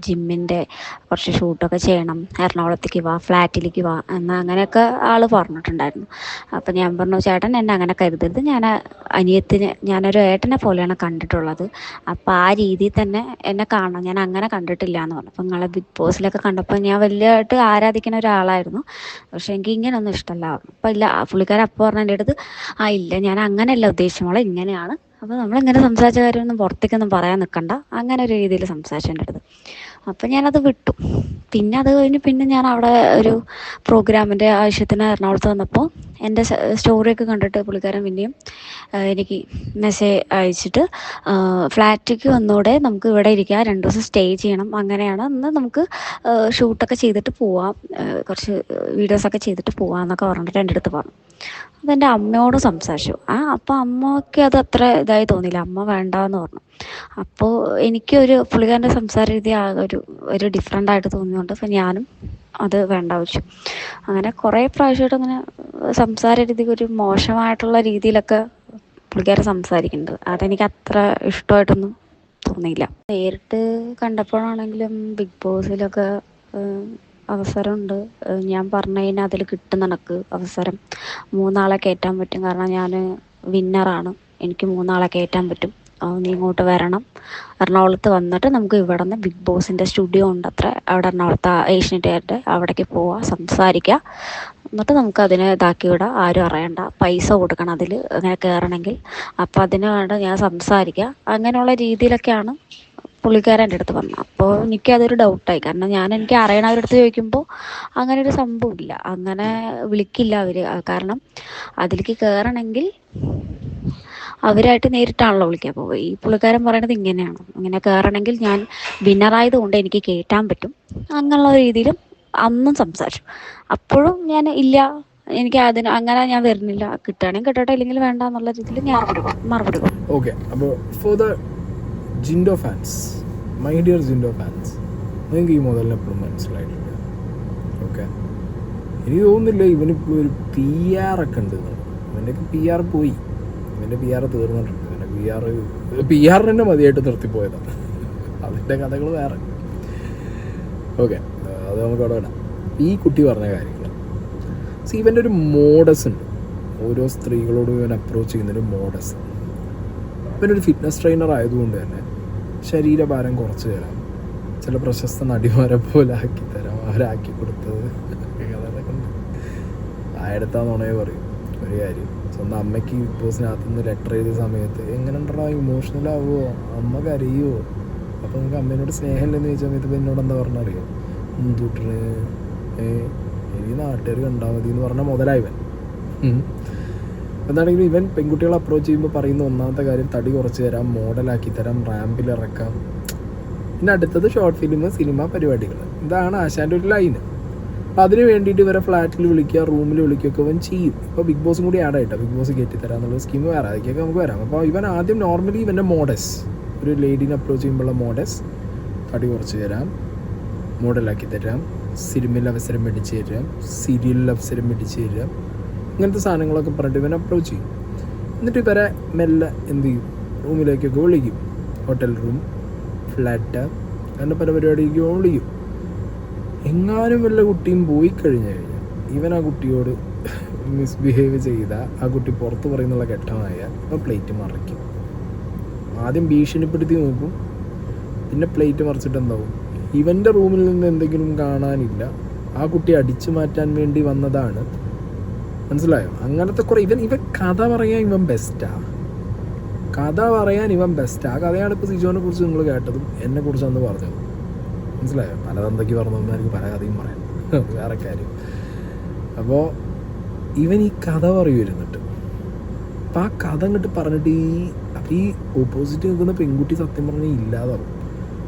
ജിമ്മിൻ്റെ കുറച്ച് ഷൂട്ടൊക്കെ ചെയ്യണം, എറണാകുളത്തേക്ക് വാ, ഫ്ലാറ്റിലേക്ക് വാ എന്നാൽ അങ്ങനെയൊക്കെ ആൾ പറഞ്ഞിട്ടുണ്ടായിരുന്നു. അപ്പോൾ ഞാൻ പറഞ്ഞു, ചേട്ടൻ എന്നെ അങ്ങനെ കരുതരുത്, ഞാനൊരു ഏട്ടനെ പോലെയാണ് കണ്ടിട്ടുള്ളത്, അപ്പോൾ ആ രീതിയിൽ തന്നെ എന്നെ കാണാം, ഞാൻ അങ്ങനെ കണ്ടിട്ടില്ല എന്ന് പറഞ്ഞു. അപ്പോൾ നിങ്ങളെ ബിഗ് ബോസിലൊക്കെ കണ്ടപ്പോൾ ഞാൻ വലിയതായിട്ട് ആരാധിക്കുന്ന ഒരാളായിരുന്നു, പക്ഷേ എനിക്ക് ഇങ്ങനെയൊന്നും ഇഷ്ടമല്ല. അപ്പോൾ ഇല്ല, പുള്ളിക്കാരൻ അപ്പോൾ പറഞ്ഞ എൻ്റെ അടുത്ത്, ഇല്ല ഞാൻ അങ്ങനെയല്ല ഉദ്ദേശിച്ചോളെ, ഇങ്ങനെയാണ്, അപ്പോൾ നമ്മളിങ്ങനെ സംസാരിച്ച കാര്യമൊന്നും പുറത്തേക്കൊന്നും പറയാൻ നിൽക്കണ്ട, അങ്ങനെ ഒരു രീതിയിൽ സംസാരിച്ചു എൻ്റെ അടുത്ത്. അപ്പം ഞാനത് വിട്ടു. പിന്നെ അത് കഴിഞ്ഞ് ഞാൻ അവിടെ ഒരു പ്രോഗ്രാമിൻ്റെ ആവശ്യത്തിന് എറണാകുളത്ത് വന്നപ്പോൾ എൻ്റെ സ്റ്റോറിയൊക്കെ കണ്ടിട്ട് പുള്ളിക്കാരൻ പിന്നെയും എനിക്ക് മെസ്സേജ് അയച്ചിട്ട് ഫ്ലാറ്റിലേക്ക് വന്നൂടെ, നമുക്ക് ഇവിടെ ഇരിക്കാം, 2 ദിവസം സ്റ്റേ ചെയ്യണം, അങ്ങനെയാണ് ഇന്ന് നമുക്ക് ഷൂട്ടൊക്കെ ചെയ്തിട്ട് പോവാം, കുറച്ച് വീഡിയോസൊക്കെ ചെയ്തിട്ട് പോവാമെന്നൊക്കെ പറഞ്ഞിട്ട് എൻ്റെ അടുത്ത് പറഞ്ഞു. അതെൻ്റെ അമ്മയോട് സംസാരിച്ചു. അപ്പോൾ അമ്മയ്ക്ക് അത് അത്ര ഇതായി തോന്നിയില്ല, അമ്മ വേണ്ടാന്ന് പറഞ്ഞു. അപ്പോൾ എനിക്കൊരു പുള്ളിക്കാരൻ്റെ സംസാര രീതി ഒരു ഡിഫറെൻ്റ് ആയിട്ട് തോന്നിയതുകൊണ്ട് അപ്പോൾ ഞാനും അത് വേണ്ട വെച്ചു. അങ്ങനെ കുറേ പ്രാവശ്യമായിട്ട് അങ്ങനെ സംസാര രീതിക്ക് ഒരു മോശമായിട്ടുള്ള രീതിയിലൊക്കെ പുള്ളിക്കാരൻ സംസാരിക്കുന്നുണ്ട്. അതെനിക്ക് അത്ര ഇഷ്ടമായിട്ടൊന്നും തോന്നിയില്ല. നേരിട്ട് കണ്ടപ്പോഴാണെങ്കിലും ബിഗ് ബോസിലൊക്കെ അവസരമുണ്ട്. ഞാൻ പറഞ്ഞു കഴിഞ്ഞാൽ അതിൽ കിട്ടും നിനക്ക് അവസരം. 3 ആളെ കയറ്റാൻ പറ്റും. കാരണം ഞാൻ വിന്നറാണ്. എനിക്ക് 3 ആളെ കയറ്റാൻ പറ്റും. നീ ഇങ്ങോട്ട് വരണം. എറണാകുളത്ത് വന്നിട്ട് നമുക്ക് ഇവിടെ നിന്ന് ബിഗ് ബോസിൻ്റെ സ്റ്റുഡിയോ ഉണ്ട് അത്ര, അവിടെ എറണാകുളത്ത് ഏഷ്യനെറ്റ് അവിടേക്ക് പോവാം, സംസാരിക്കുക. എന്നിട്ട് നമുക്ക് അതിനെ ഇതാക്കി വിടാം. ആരും അറിയണ്ട. പൈസ കൊടുക്കണം അതിൽ അങ്ങനെ കയറണമെങ്കിൽ. അപ്പം അതിന് വേണ്ട ഞാൻ സംസാരിക്കുക. അങ്ങനെയുള്ള രീതിയിലൊക്കെയാണ് പുള്ളിക്കാരൻ എൻ്റെ അടുത്ത് വന്നത്. അപ്പോൾ എനിക്കതൊരു ഡൗട്ടായി. കാരണം എനിക്ക് അറിയണവരുടെ അടുത്ത് ചോദിക്കുമ്പോൾ അങ്ങനെ ഒരു സംഭവമില്ല, അങ്ങനെ വിളിക്കില്ല അവർ. കാരണം അതിലേക്ക് കയറണമെങ്കിൽ അവരായിട്ട് നേരിട്ടാണല്ലോ വിളിക്കുക. അപ്പോൾ ഈ പുള്ളിക്കാരൻ പറയണത് ഇങ്ങനെയാണ്, ഇങ്ങനെ കയറണമെങ്കിൽ ഞാൻ വിന്നറായത് കൊണ്ട് എനിക്ക് കയറ്റാൻ പറ്റും അങ്ങനെയുള്ള രീതിയിലും അന്നും സംസാരിച്ചു. അപ്പോഴും ഞാൻ ഇല്ല, എനിക്ക് അതിന് അങ്ങനെ ഞാൻ വരുന്നില്ല, കിട്ടുകയാണെങ്കിൽ കിട്ടട്ടെ, ഇല്ലെങ്കിൽ വേണ്ട എന്നുള്ള രീതിയിൽ ഞാൻ മറുപടി കൊടുക്കും. ഓക്കെ, അപ്പോൾ for the Jinto fans, my dear Jinto fans, നിങ്ങൾക്ക് ഈ മുതലിനെ എപ്പോഴും മനസ്സിലായിട്ടുണ്ട്. ഓക്കെ, എനിക്ക് തോന്നുന്നില്ല ഇവനിപ്പോൾ ഒരു PR ഒക്കെ ഉണ്ട്. ഇവൻ്റെയൊക്കെ PR പോയി, ഇവൻ്റെ PR തീർന്നിട്ടുണ്ട്. ഇവൻ്റെ PR തന്നെ മതിയായിട്ട് നിർത്തിപ്പോയതാണ്. അതിൻ്റെ കഥകൾ വേറെ. ഓക്കെ, അത് നമുക്ക് അവിടെ വിടാം. ഈ കുട്ടി പറഞ്ഞ കാര്യങ്ങൾ, ഇവൻ്റെ ഒരു മോഡസ് ഉണ്ട്. ഓരോ സ്ത്രീകളോടും ഇവൻ അപ്രോച്ച് ചെയ്യുന്നൊരു മോഡസ്. ഇവനൊരു ഫിറ്റ്നസ് ട്രെയിനർ ആയതുകൊണ്ട് തന്നെ ശരീരഭാരം കുറച്ച് തരാം, ചില പ്രശസ്ത നടിമാരെ പോലെ ആക്കി തരാം, അവരാക്കി കൊടുത്തത് അതൊക്കെ ഉണ്ട്. ആയിരത്താന്നുണേ പറയും ഒരു കാര്യം. സ്വന്തം അമ്മയ്ക്ക് ബിഗ് ബോസിനകത്ത് നിന്ന് ലെറ്റർ ചെയ്ത സമയത്ത് എങ്ങനെ ഉണ്ടോ, ഇമോഷണൽ ആവുമോ, അമ്മ കരയുമോ? അപ്പോൾ നമുക്ക് അമ്മേനോട് സ്നേഹമില്ലെന്ന് ചോദിച്ച സമയത്ത് ഇപ്പം എന്നോട് എന്താ പറഞ്ഞറിയോ, മുൻതൂട്ടിന് എനിക്ക് നാട്ടുകാർ കണ്ടാൽ മതി എന്ന് പറഞ്ഞാൽ മുതലായവൻ. എന്താണെങ്കിലും ഇവൻ പെൺകുട്ടികളെ അപ്രോച്ച് ചെയ്യുമ്പോൾ പറയുന്ന ഒന്നാമത്തെ കാര്യം, തടി കുറച്ച് തരാം, മോഡലാക്കി തരാം, റാമ്പിൽ ഇറക്കാം, പിന്നെ അടുത്തത് ഷോർട്ട് ഫിലിം, സിനിമ പരിപാടികൾ. ഇതാണ് ആശാൻ്റെ ഒരു ലൈന്. അപ്പോൾ അതിന് വേണ്ടിയിട്ട് ഇവരെ ഫ്ലാറ്റിൽ വിളിക്കുക, റൂമിൽ വിളിക്കുകയൊക്കെ അവൻ ചെയ്യും. ഇപ്പോൾ ബിഗ് ബോസും കൂടി ആഡായിട്ടോ, ബിഗ് ബോസ് കയറ്റി തരാം എന്നുള്ള സ്കീം വേറെ, അതൊക്കെ നമുക്ക് വരാം. അപ്പോൾ ഇവൻ ആദ്യം നോർമലി ഇവൻ്റെ മോഡസ്, ഒരു ലേഡീനെ അപ്രോച്ച് ചെയ്യുമ്പോഴുള്ള മോഡസ്, തടി കുറച്ച് തരാം, മോഡലാക്കി തരാം, സിനിമയിൽ അവസരം മേടിച്ച് തരാം, സീരിയലിൽ അവസരം മേടിച്ച് തരാം, ഇങ്ങനത്തെ സാധനങ്ങളൊക്കെ പറഞ്ഞിട്ട് ഇവൻ അപ്രോച്ച് ചെയ്യും. എന്നിട്ട് ഇവരെ മെല്ലെ എന്ത് ചെയ്യും, റൂമിലേക്കൊക്കെ വിളിക്കും. ഹോട്ടൽ റൂം, ഫ്ലാറ്റ്, അങ്ങനെ പല പരിപാടിക്ക് വിളിക്കും. എങ്ങാനും വല്ല കുട്ടിയും പോയി കഴിഞ്ഞു കഴിഞ്ഞാൽ ഇവൻ ആ കുട്ടിയോട് മിസ്ബിഹേവ് ചെയ്താൽ ആ കുട്ടി പുറത്ത് പറയുന്നുള്ള ഘട്ടമായാൽ ഇപ്പം പ്ലേറ്റ് മറിക്കും. ആദ്യം ഭീഷണിപ്പെടുത്തി നോക്കും, പിന്നെ പ്ലേറ്റ് മറിച്ചിട്ട് എന്താവും, ഇവൻ്റെ റൂമിൽ നിന്ന് എന്തെങ്കിലും കാണാനില്ല, ആ കുട്ടി അടിച്ചു മാറ്റാൻ വേണ്ടി വന്നതാണ്. മനസ്സിലായോ? അങ്ങനത്തെ കുറേ ഇവൻ കഥ പറയാൻ ഇവൻ ബെസ്റ്റാ, കഥ പറയാൻ ഇവൻ ബെസ്റ്റാ. ആ കഥയാണ് ഇപ്പോൾ സിജോനെ കുറിച്ച് നിങ്ങൾ കേട്ടതും എന്നെ കുറിച്ച് അന്ന് പറഞ്ഞത്. മനസ്സിലായോ? പല തന്തയ്ക്ക് പറഞ്ഞായിരിക്കും പല കഥയും പറയാൻ, വേറെ കാര്യം. അപ്പോൾ ഇവൻ ഈ കഥ പറയുമായിരുന്നിട്ട് അപ്പം ആ കഥ അങ്ങോട്ട് പറഞ്ഞിട്ട് ഈ ഓപ്പോസിറ്റ് നിൽക്കുന്ന പെൺകുട്ടി സത്യം പറഞ്ഞാൽ ഇല്ലാതാവും.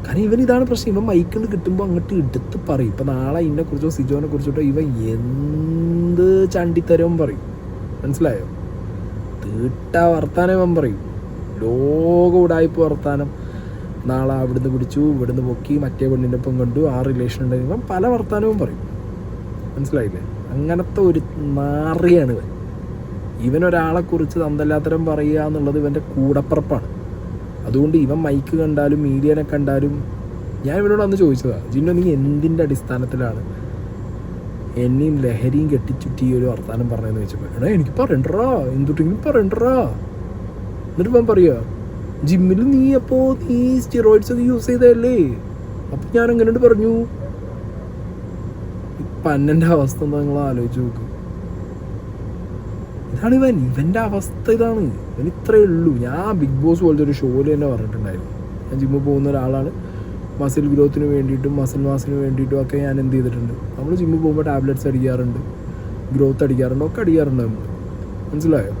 കാരണം ഇവൻ ഇതാണ് പ്രശ്നം, ഇവൻ മൈക്കിൽ കിട്ടുമ്പോൾ അങ്ങോട്ട് എടുത്ത് പറയും. ഇപ്പം നാളെ ഇതിനെക്കുറിച്ചോ സിജോനെ കുറിച്ചിട്ടോ ഇവൻ എന്ത് ചണ്ടിത്തരവും പറയും. മനസ്സിലായോ? തീട്ട വർത്താനം ഇവൻ പറയും, ലോക ഉടായ്പ വർത്താനം. നാളെ അവിടുന്ന് പിടിച്ചു, ഇവിടുന്ന് പൊക്കി, മറ്റേ പെണ്ണിൻ്റെ ഒപ്പം കണ്ടു, ആ റിലേഷൻ ഉണ്ടെങ്കിൽ ഇവൻ പല വർത്താനവും പറയും. മനസ്സിലായില്ലേ? അങ്ങനത്തെ ഒരു നാറിയാണ് ഇവൻ. ഇവനൊരാളെക്കുറിച്ച് തന്തല്ലാത്തരം പറയുക എന്നുള്ളത് ഇവൻ്റെ കൂടപ്പുറപ്പാണ്. അതുകൊണ്ട് ഇവൻ മൈക്ക് കണ്ടാലും മീഡിയനെ കണ്ടാലും ഞാൻ ഇവനോട് അന്ന് ചോദിച്ചതാണ്, ജിന്നോ നീ എന്തിൻ്റെ അടിസ്ഥാനത്തിലാണ് എന്നെയും ലഹരിയും കെട്ടിച്ചുറ്റി ഒരു വർത്താനം പറഞ്ഞതെന്ന് ചോദിച്ചപ്പോൾ, എടാ എനിക്ക് പറയണ്ടോ, എന്തുട്ടെങ്കിലും പറയണ്ടോ. എന്നിട്ട് ഇവൻ പറയുക, ജിമ്മിൽ നീ സ്റ്റിറോയിഡ്സ് ഒക്കെ യൂസ് ചെയ്തതല്ലേ, അപ്പം ഞാൻ എങ്ങനെയുണ്ട് പറഞ്ഞു. ഇപ്പം അന്നൻ്റെ അവസ്ഥ എന്താ നിങ്ങൾ ആലോചിച്ച് നോക്ക്. ഇതാണ് ഇവൻ്റെ അവസ്ഥ, ഇതാണ് ഇവൻ. ഇത്രയേ ഉള്ളൂ. ഞാൻ ബിഗ് ബോസ് പോലത്തെ ഒരു ഷോയിൽ തന്നെ പറഞ്ഞിട്ടുണ്ടായിരുന്നു, ഞാൻ ജിമ്മിൽ പോകുന്ന ഒരാളാണ്, മസിൽ ഗ്രോത്തിന് വേണ്ടിയിട്ടും മസിൽ മാസിന് വേണ്ടിയിട്ടും ഒക്കെ ഞാൻ എന്ത് ചെയ്തിട്ടുണ്ട്. നമ്മൾ ജിമ്മിൽ പോകുമ്പോൾ ടാബ്ലറ്റ്സ് അടിക്കാറുണ്ട്, ഗ്രോത്ത് അടിക്കാറുണ്ട്, ഒക്കെ അടിക്കാറുണ്ട് നമ്മൾ. മനസ്സിലായോ?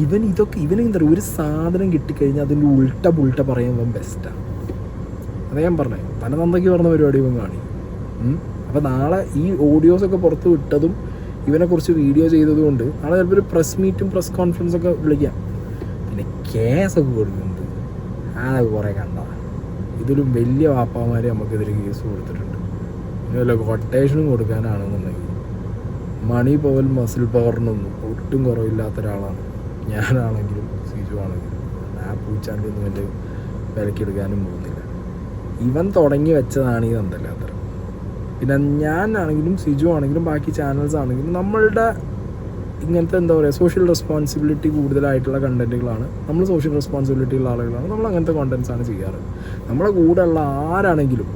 ഇവനെന്താ പറയുക, ഒരു സാധനം കിട്ടിക്കഴിഞ്ഞാൽ അതിൻ്റെ ഉൾട്ട പറയുമ്പോൾ ബെസ്റ്റാണ്. അത് ഞാൻ പറഞ്ഞേ, പല തന്തയ്ക്ക് പറഞ്ഞ പരിപാടി ഇവൻ കാണി. അപ്പോൾ നാളെ ഈ ഓഡിയോസൊക്കെ പുറത്ത് വിട്ടതും ഇവനെക്കുറിച്ച് വീഡിയോ ചെയ്തതുകൊണ്ട് നാളെ ചിലപ്പോൾ ഒരു പ്രസ് മീറ്റും പ്രസ് കോൺഫറൻസൊക്കെ വിളിക്കാം. പിന്നെ കേസൊക്കെ കൊടുക്കുന്നുണ്ട്, അതൊക്കെ കുറേ കണ്ടതാണ്. ഇതിലും വലിയ വാപ്പാമാർ നമുക്കെതിരെ കേസ് കൊടുത്തിട്ടുണ്ട്. പിന്നെ വല്ല കൊട്ടേഷനും കൊടുക്കാനാണെന്നുണ്ടെങ്കിൽ മണി പവൽ മസിൽ പവറിനൊന്നും ഒട്ടും കുറവില്ലാത്ത ഒരാളാണ് ഞാനാണെങ്കിലും സിജു ആണെങ്കിലും. ആ പൂച്ചാണ്ടിയൊന്നും എൻ്റെ വിലക്കെടുക്കാനും പോകുന്നില്ല. ഇവൻ തുടങ്ങി വെച്ചതാണ് ഈ നന്ദലാത്ര. പിന്നെ ഞാനാണെങ്കിലും സിജു ആണെങ്കിലും ബാക്കി ചാനൽസ് ആണെങ്കിലും നമ്മളുടെ ഇങ്ങനത്തെ എന്താ പറയുക സോഷ്യൽ റെസ്പോൺസിബിലിറ്റി കൂടുതലായിട്ടുള്ള കണ്ടൻറ്റുകളാണ്. നമ്മൾ സോഷ്യൽ റെസ്പോൺസിബിലിറ്റി ഉള്ള ആളുകളാണ്, നമ്മൾ അങ്ങനത്തെ കോണ്ടൻറ്റ്സാണ് ചെയ്യാറ്. നമ്മളെ കൂടെ ഉള്ള ആരാണെങ്കിലും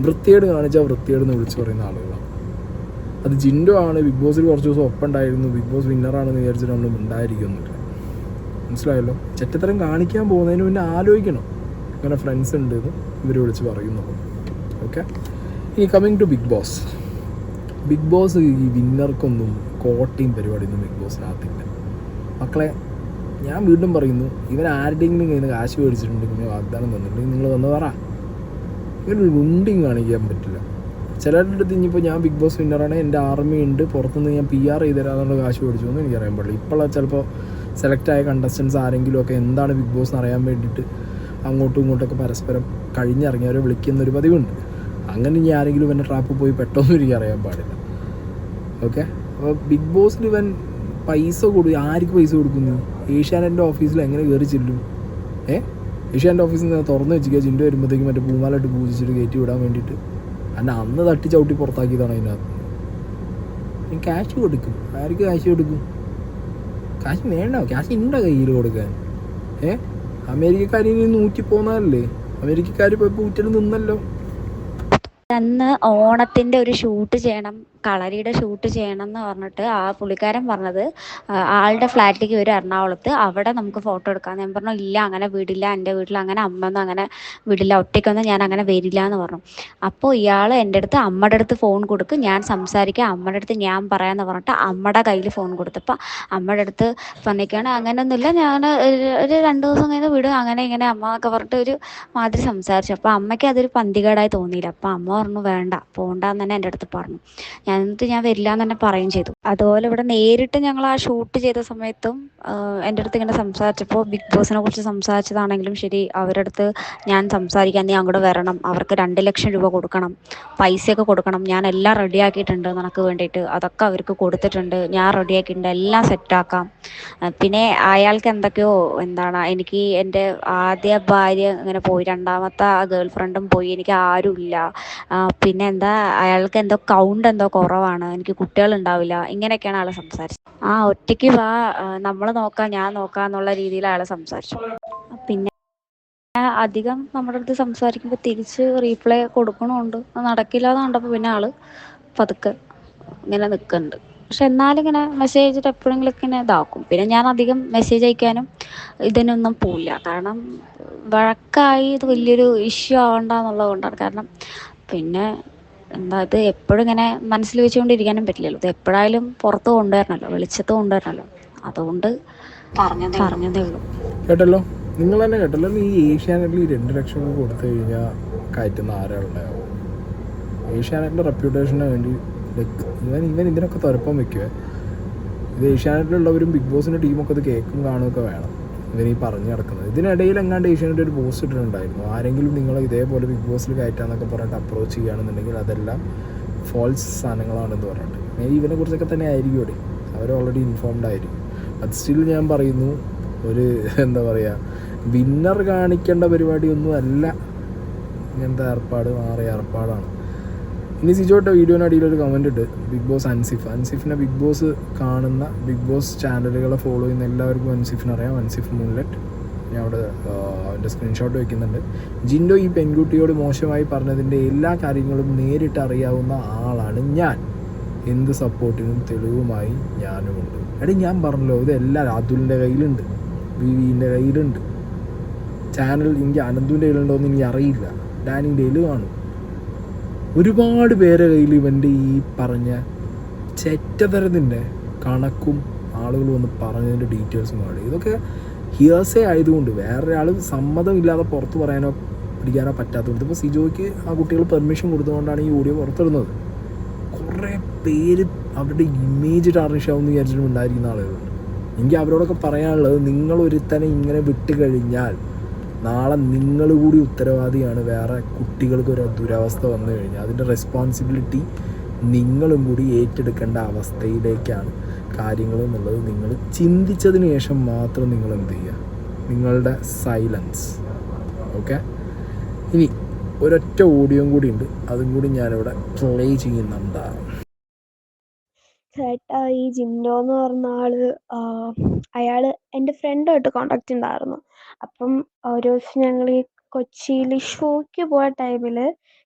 വൃത്തിയേട് കാണിച്ചാൽ വൃത്തിയേടെന്ന് വിളിച്ച് പറയുന്ന ആളുകളാണ്. അത് ജിൻഡോ ആണ്. ബിഗ് ബോസിൽ കുറച്ച് ദിവസം ഒപ്പം ഉണ്ടായിരുന്നു, ബിഗ് ബോസ് വിന്നറാണെന്ന് വിചാരിച്ചിട്ട് നമ്മൾ ഉണ്ടായിരിക്കുന്നില്ല. മനസ്സിലായല്ലോ? ചെറ്റത്തരം കാണിക്കാൻ പോകുന്നതിന് മുന്നേ ആലോചിക്കണം അങ്ങനെ ഫ്രണ്ട്സ് ഉണ്ട് എന്ന് ഇവർ വിളിച്ച് പറയുന്നുള്ളൂ. ഓക്കെ, ഇനി coming to Bigg Boss. Bigg Boss ഈ വിന്നർക്കൊന്നും കോട്ടയും പരിപാടിയൊന്നും ബിഗ് ബോസിനകത്തില്ല മക്കളെ. ഞാൻ വീണ്ടും പറയുന്നു, ഇവൻ ആരുടെയെങ്കിലും കയ്യിൽ നിന്ന് കാശ് മേടിച്ചിട്ടുണ്ടെങ്കിൽ വാഗ്ദാനം തന്നിട്ടുണ്ടെങ്കിൽ നിങ്ങൾ വന്ന് പറ. ഇവനൊരു ഗുണ്ടിങ് കാണിക്കാൻ പറ്റില്ല. ചിലരുടെ അടുത്ത് ഇനിയിപ്പോൾ ഞാൻ ബിഗ് ബോസ് വിന്നറാണ്, എൻ്റെ ആർമി ഉണ്ട്, പുറത്തുനിന്ന് ഞാൻ PR ചെയ്ത് തരാമെന്നുള്ള കാശ് മേടിച്ചു എന്ന് എനിക്കറിയാൻ പാടില്ല. ഇപ്പോഴുള്ള ചിലപ്പോൾ സെലക്റ്റായ കണ്ടസ്റ്റൻസ് ആരെങ്കിലുമൊക്കെ എന്താണ് ബിഗ് ബോസ് എന്ന് അറിയാൻ വേണ്ടിയിട്ട് അങ്ങോട്ടും ഇങ്ങോട്ടൊക്കെ പരസ്പരം കഴിഞ്ഞിറങ്ങിയവരെ വിളിക്കുന്നൊരു പതിവുണ്ട്. അങ്ങനെ ഇനി ആരെങ്കിലും ഇവൻ്റെ ട്രാപ്പ് പോയി പെട്ടോന്നും എനിക്ക് അറിയാൻ പാടില്ല. ഓക്കെ, അപ്പോൾ ബിഗ് ബോസിൽ ഇവൻ പൈസ ആർക്ക് പൈസ കൊടുക്കുന്നു? ഏഷ്യാനെറ്റിൻ്റെ ഓഫീസിൽ എങ്ങനെ കയറി ചെല്ലും? ഏഷ്യാനെറ്റ് ഓഫീസിൽ നിന്ന് തുറന്ന് വെച്ചിരിക്കുക ജിൻഡോ വരുമ്പോഴത്തേക്കും മറ്റേ പൂമാലായിട്ട് പൂജിച്ചിട്ട് കയറ്റി വിടാൻ വേണ്ടിയിട്ട്. അല്ല, അന്ന് തട്ടി ചവിട്ടി പുറത്താക്കിയതാണ് അതിനകത്ത്. ഞാൻ ക്യാഷ് കൊടുക്കും. ആർക്ക് ക്യാഷ് കൊടുക്കും? കാശ് വേണ്ട, ക്യാഷ് ഉണ്ടോ കയ്യിൽ കൊടുക്കാൻ? അമേരിക്കക്കാരിൽ 100 പോന്നതല്ലേ? അമേരിക്കക്കാർ ഇപ്പോൾ ഊറ്റൽ നിന്നല്ലോ. അന്ന് ഓണത്തിൻ്റെ ഒരു ഷൂട്ട് ചെയ്യണം, കളരിയുടെ ഷൂട്ട് ചെയ്യണം എന്ന് പറഞ്ഞിട്ട് ആ പുള്ളിക്കാരൻ പറഞ്ഞത് ആളുടെ ഫ്ലാറ്റിലേക്ക് വരും എറണാകുളത്ത്, അവിടെ നമുക്ക് ഫോട്ടോ എടുക്കാം. ഞാൻ പറഞ്ഞു ഇല്ല, അങ്ങനെ വിടില്ല, എൻ്റെ വീട്ടിൽ അങ്ങനെ അമ്മയൊന്നും അങ്ങനെ വിടില്ല, ഒറ്റയ്ക്കൊന്നും ഞാൻ അങ്ങനെ വരില്ല എന്ന് പറഞ്ഞു. അപ്പോൾ ഇയാൾ എൻ്റെ അടുത്ത് അമ്മയുടെ അടുത്ത് ഫോൺ കൊടുക്കും, ഞാൻ സംസാരിക്കാം, അമ്മയുടെ അടുത്ത് ഞാൻ പറയാമെന്ന് പറഞ്ഞിട്ട് അമ്മയുടെ കയ്യിൽ ഫോൺ കൊടുത്തപ്പോൾ അമ്മയുടെ അടുത്ത് പറഞ്ഞിരിക്കുകയാണ് അങ്ങനെയൊന്നുമില്ല, ഞാൻ ഒരു 2 ദിവസം കഴിഞ്ഞ് വിടും, അങ്ങനെ ഇങ്ങനെ അമ്മ ഒക്കെ പറഞ്ഞിട്ട് ഒരു മാതിരി സംസാരിച്ചു. അപ്പോൾ അമ്മയ്ക്ക് അതൊരു പന്തികേടായി തോന്നിയില്ല. അപ്പോൾ അമ്മ പറഞ്ഞു വേണ്ട, പോകണ്ടെന്ന് തന്നെ എൻ്റെ അടുത്ത് പറഞ്ഞു. എന്നിട്ട് ഞാൻ വരില്ല എന്ന് തന്നെ പറയുകയും ചെയ്തു. അതുപോലെ ഇവിടെ നേരിട്ട് ഞങ്ങൾ ആ ഷൂട്ട് ചെയ്ത സമയത്തും എൻ്റെ അടുത്ത് ഇങ്ങനെ സംസാരിച്ചപ്പോൾ ബിഗ് ബോസിനെ കുറിച്ച് സംസാരിച്ചതാണെങ്കിലും ശരി, അവരുടെ അടുത്ത് ഞാൻ സംസാരിക്കാൻ നീ അങ്ങോട്ട് വരണം, അവർക്ക് 2 ലക്ഷം രൂപ കൊടുക്കണം, പൈസയൊക്കെ കൊടുക്കണം, ഞാൻ എല്ലാം റെഡിയാക്കിയിട്ടുണ്ട് നിനക്ക് വേണ്ടിയിട്ട്, അതൊക്കെ അവർക്ക് കൊടുത്തിട്ടുണ്ട്, ഞാൻ റെഡിയാക്കിയിട്ടുണ്ട്, എല്ലാം സെറ്റാക്കാം. പിന്നെ അയാൾക്ക് എന്തൊക്കെയോ എനിക്ക് എൻ്റെ ആദ്യ ഭാര്യ ഇങ്ങനെ പോയി, 2ാമത്തെ ഗേൾ ഫ്രണ്ടും പോയി, എനിക്ക് ആരുമില്ല, പിന്നെ അയാൾക്ക് എന്തോ കൗണ്ട് എന്തോ കുറവാണ്, എനിക്ക് കുട്ടികളുണ്ടാവില്ല, ഇങ്ങനെയൊക്കെയാണ് അയാൾ സംസാരിച്ചത്. ഒറ്റയ്ക്ക് വാ, നമ്മൾ നോക്കാം, ഞാൻ നോക്കാം എന്നുള്ള രീതിയിൽ അയാൾ സംസാരിച്ചു. പിന്നെ അധികം നമ്മുടെ അടുത്ത് സംസാരിക്കുമ്പോൾ തിരിച്ച് റീപ്ലൈ കൊടുക്കണമുണ്ട്, അത് നടക്കില്ല എന്ന് കണ്ടപ്പോൾ പിന്നെ ആൾ പതുക്കെ ഇങ്ങനെ നിൽക്കുന്നുണ്ട്. പക്ഷെ എന്നാലും ഇങ്ങനെ മെസ്സേജ് അയച്ചിട്ട് എപ്പോഴെങ്കിലൊക്കെ ഇങ്ങനെ ഇതാക്കും. പിന്നെ ഞാൻ അധികം മെസ്സേജ് അയക്കാനും ഇതിനൊന്നും പോവില്ല, കാരണം വഴക്കായി ഇത് വലിയൊരു ഇഷ്യൂ ആവണ്ടെന്നുള്ളത് കൊണ്ടാണ്. കാരണം പിന്നെ ഇത് എപ്പോഴും ഇങ്ങനെ മനസ്സിൽ വെച്ചുകൊണ്ടിരിക്കാനും പറ്റില്ലല്ലോ, ഇത് എപ്പോഴായാലും പുറത്ത് കൊണ്ടുവരണമല്ലോ, വെളിച്ചത്ത് കൊണ്ടുവരണമല്ലോ, അതുകൊണ്ട് പറഞ്ഞതേ ഉള്ളൂ. കേട്ടല്ലോ, നിങ്ങൾ തന്നെ കേട്ടല്ലോ. ഈ ഏഷ്യാനെറ്റിൽ 2 ലക്ഷം രൂപ കൊടുത്തു കഴിഞ്ഞാൽ കയറ്റുന്ന ആരാളുണ്ടാവും? ഏഷ്യാനെറ്റിൻ്റെ റെപ്യൂട്ടേഷന് വേണ്ടി ഇവൻ ഇതിനൊക്കെ തുരപ്പം വെക്കുവേ. ഇത് ഏഷ്യാനെറ്റിലുള്ളവരും ബിഗ് ബോസിൻ്റെ ടീമൊക്കെ ഇത് കേൾക്കും കാണുകയൊക്കെ വേണം ഇവനീ പറഞ്ഞു നടക്കുന്നത്. ഇതിനിടയിൽ എങ്ങാണ്ട് ഏഷ്യാനെറ്റ് ഒരു പോസ്റ്റ് ഇട്ടിട്ടുണ്ടായിരുന്നു, ആരെങ്കിലും നിങ്ങൾ ഇതേപോലെ ബിഗ് ബോസിൽ കയറ്റാന്നൊക്കെ പറഞ്ഞിട്ട് അപ്രോച്ച് ചെയ്യുകയാണെന്നുണ്ടെങ്കിൽ അതെല്ലാം ഫോൾസ് സാധനങ്ങളാണെന്ന് പറഞ്ഞിട്ട്. ഇവനെ കുറിച്ചൊക്കെ തന്നെ ആയിരിക്കും ഇവിടെ, അവർ ഓൾറെഡി ഇൻഫോംഡ് ആയിരിക്കും. അത് സ്റ്റിൽ ഞാൻ പറയുന്നു, ഒരു എന്താ പറയുക, വിന്നർ കാണിക്കേണ്ട പരിപാടിയൊന്നും അല്ല ഇങ്ങനത്തെ ഏർപ്പാട്, മാറിയ ഏർപ്പാടാണ്. ഇനി സിജോട്ട വീഡിയോനടിയിലൊരു കമൻറ്റ് ഇട്ട്, ബിഗ് ബോസ് അൻസിഫിനെ ബിഗ് ബോസ് കാണുന്ന ബിഗ് ബോസ് ചാനലുകളെ ഫോളോ ചെയ്യുന്ന എല്ലാവർക്കും അൻസിഫിനെ അറിയാം, അൻസിഫ് മൂൺലെറ്റ്. ഞാൻ അവിടെ അവൻ്റെ സ്ക്രീൻഷോട്ട് വയ്ക്കുന്നുണ്ട്. ജിൻഡോ ഈ പെൺകുട്ടിയോട് മോശമായി പറഞ്ഞതിൻ്റെ എല്ലാ കാര്യങ്ങളും നേരിട്ട് അറിയാവുന്ന ആളാണ് ഞാൻ, എന്ത് സപ്പോർട്ടിനും തെളിവുമായി ഞാനുമുണ്ട്. ഞാൻ പറഞ്ഞല്ലോ, ഇതെല്ലാം അതുലിൻ്റെ കയ്യിലുണ്ട്, വിവിൻ്റെ കയ്യിലുണ്ട്, ചാനൽ എനിക്ക് അനന്തുവിൻ്റെ കയ്യിലുണ്ടോയെന്ന് എനിക്ക് അറിയില്ല, ഡാനിൻ്റെ കയ്യിൽ കാണും, ഒരുപാട് പേരെ കയ്യിൽ ഇവൻ്റെ ഈ പറഞ്ഞ ചെറ്റതരത്തിൻ്റെ കണക്കും ആളുകൾ വന്ന് പറഞ്ഞതിൻ്റെ ഡീറ്റെയിൽസും കാണും. ഇതൊക്കെ ഹിയേഴ്സേ ആയതുകൊണ്ട് വേറൊരാൾ സമ്മതമില്ലാതെ പുറത്ത് പറയാനോ പിടിക്കാനോ പറ്റാത്തതുകൊണ്ട്. ഇപ്പോൾ സിജോയ്ക്ക് ആ കുട്ടികൾ പെർമിഷൻ കൊടുത്തുകൊണ്ടാണ് ഈ ഓഡിയോ പുറത്തിടുന്നത്. കുറേ പേര് അവരുടെ ഇമേജ് ടാർണിഷ് ആവുമെന്ന് വിചാരിച്ചിട്ടും ഉണ്ടായിരിക്കുന്ന ആളുകളുണ്ട്. എനിക്ക് അവരോടൊക്കെ പറയാനുള്ളത്, നിങ്ങളൊരുത്തനെ ഇങ്ങനെ വിട്ട് കഴിഞ്ഞാൽ നാളെ നിങ്ങൾ കൂടി ഉത്തരവാദിയാണ്. വേറെ കുട്ടികൾക്കൊരു ദുരവസ്ഥ വന്നു കഴിഞ്ഞാൽ അതിൻ്റെ റെസ്പോൺസിബിലിറ്റി നിങ്ങളും കൂടി ഏറ്റെടുക്കേണ്ട അവസ്ഥയിലേക്കാണ് കാര്യങ്ങൾ എന്നുള്ളത് നിങ്ങൾ ചിന്തിച്ചതിന് ശേഷം മാത്രം നിങ്ങൾ എന്ത് ചെയ്യുക, നിങ്ങളുടെ സൈലൻസ്. ഓക്കെ, ഇനി ഒരൊറ്റ ഓഡിയോയും കൂടി ഉണ്ട്, അതും കൂടി ഞാനിവിടെ പ്ലേ ചെയ്യുന്നുണ്ട്. ചേട്ടാ, ഈ ജിൻഡോ എന്ന് പറഞ്ഞ അയാള് എൻ്റെ ഫ്രണ്ടുമായിട്ട് കോണ്ടാക്ട് ഉണ്ടായിരുന്നു. അപ്പം ഒരു ദിവസം ഞങ്ങൾ ഈ കൊച്ചിയിൽ ഷോയ്ക്ക് പോയ ടൈമിൽ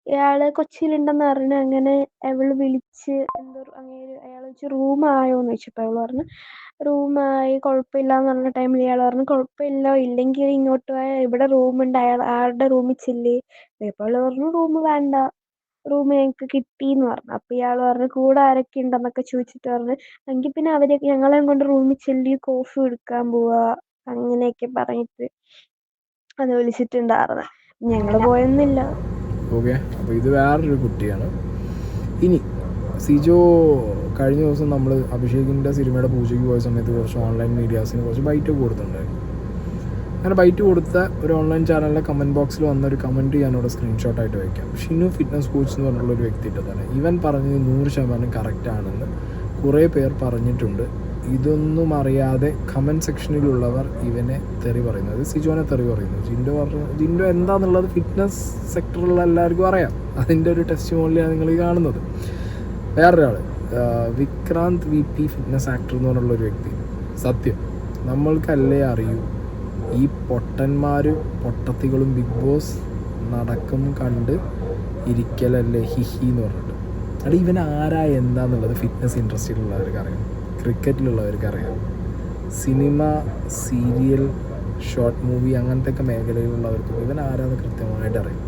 ഇയാൾ കൊച്ചിയിലുണ്ടെന്ന് അറിഞ്ഞ് അങ്ങനെ അവൾ വിളിച്ച് അയാൾ വെച്ച് റൂമായോന്ന് ചോദിച്ചപ്പോൾ അവൾ പറഞ്ഞു റൂമായി, കുഴപ്പമില്ല എന്ന് പറഞ്ഞ ടൈമിൽ ഇയാൾ പറഞ്ഞു കുഴപ്പമില്ല, ഇല്ലെങ്കിൽ ഇങ്ങോട്ട് പോയാൽ ഇവിടെ റൂമുണ്ട്, ആരുടെ റൂമിൽ ചെല്ല്. അപ്പോൾ അവൾ പറഞ്ഞു റൂം വേണ്ട, റൂം ഞങ്ങൾക്ക് കിട്ടിയെന്ന് പറഞ്ഞു. അപ്പോൾ ഇയാൾ പറഞ്ഞു കൂടെ ആരൊക്കെ ഉണ്ടെന്നൊക്കെ ചോദിച്ചിട്ട് പറഞ്ഞു എങ്കിൽ പിന്നെ ഞങ്ങളെയും കൊണ്ട് റൂമിൽ ചെല്ലി കോഫി എടുക്കാൻ പോവാ, അങ്ങനെയൊക്കെ പറഞ്ഞിട്ട് അത് വിളിച്ചിട്ടുണ്ടായിരുന്നു. ഞങ്ങൾ പോയൊന്നുമില്ല. ഓക്കെ, അപ്പോൾ ഇത് വേറൊരു കുട്ടിയാണ്. ഇനി സിജോ കഴിഞ്ഞ ദിവസം നമ്മൾ അഭിഷേകിൻ്റെ സിനിമയുടെ പൂജയ്ക്ക് പോയ സമയത്ത് കുറച്ച് ഓൺലൈൻ മീഡിയാസിന് കുറച്ച് ബൈറ്റ് കൊടുത്തിട്ടുണ്ടായിരുന്നു. അങ്ങനെ ബൈറ്റ് കൊടുത്ത ഒരു ഓൺലൈൻ ചാനലിൻ്റെ കമൻറ്റ് ബോക്സിൽ വന്നൊരു കമൻറ്റ് ഞാനിവിടെ സ്ക്രീൻഷോട്ടായിട്ട് വയ്ക്കാം. ഷിനു ഫിറ്റ്നസ് കോച്ച് എന്ന് പറഞ്ഞുള്ളൊരു വ്യക്തിയുടെ തന്നെ ഇവൻ പറഞ്ഞത് 100% കറക്റ്റാണെന്ന് കുറേ പേർ പറഞ്ഞിട്ടുണ്ട്. ഇതൊന്നും അറിയാതെ കമൻറ്റ് സെക്ഷനിലുള്ളവർ ഇവനെ തെറി പറയുന്നത്, സിജോനെ തെറി പറയുന്നു. ജിൻഡോ എന്താണെന്നുള്ളത് ഫിറ്റ്നസ് സെക്ടറിലുള്ള എല്ലാവർക്കും അറിയാം. അതിൻ്റെ ഒരു ടെസ്റ്റ് മോളിലാണ് നിങ്ങൾ ഈ കാണുന്നത്. വേറൊരാൾ വിക്രാന്ത് VP ഫിറ്റ്നസ് ആക്ടർ എന്ന് പറഞ്ഞുള്ളൊരു വ്യക്തി, സത്യം നമ്മൾക്കല്ലേ അറിയൂ ഈ പൊട്ടത്തികളും ബിഗ് ബോസ് നടക്കും കണ്ട് ഇരിക്കലല്ലേ ഹിഹി എന്ന് പറഞ്ഞിട്ട്. അത് ഇവൻ ആരാ എന്താന്നുള്ളത് ഫിറ്റ്നസ് ഇൻഡസ്ട്രിയിലുള്ളവർക്ക് അറിയാം, ക്രിക്കറ്റിലുള്ളവർക്ക് അറിയാം, സിനിമ, സീരിയൽ, ഷോർട്ട് മൂവി അങ്ങനത്തെ മേഖലയിലുള്ളവർക്ക് ഇവൻ ആരാന്ന് കൃത്യമായിട്ട് അറിയാം.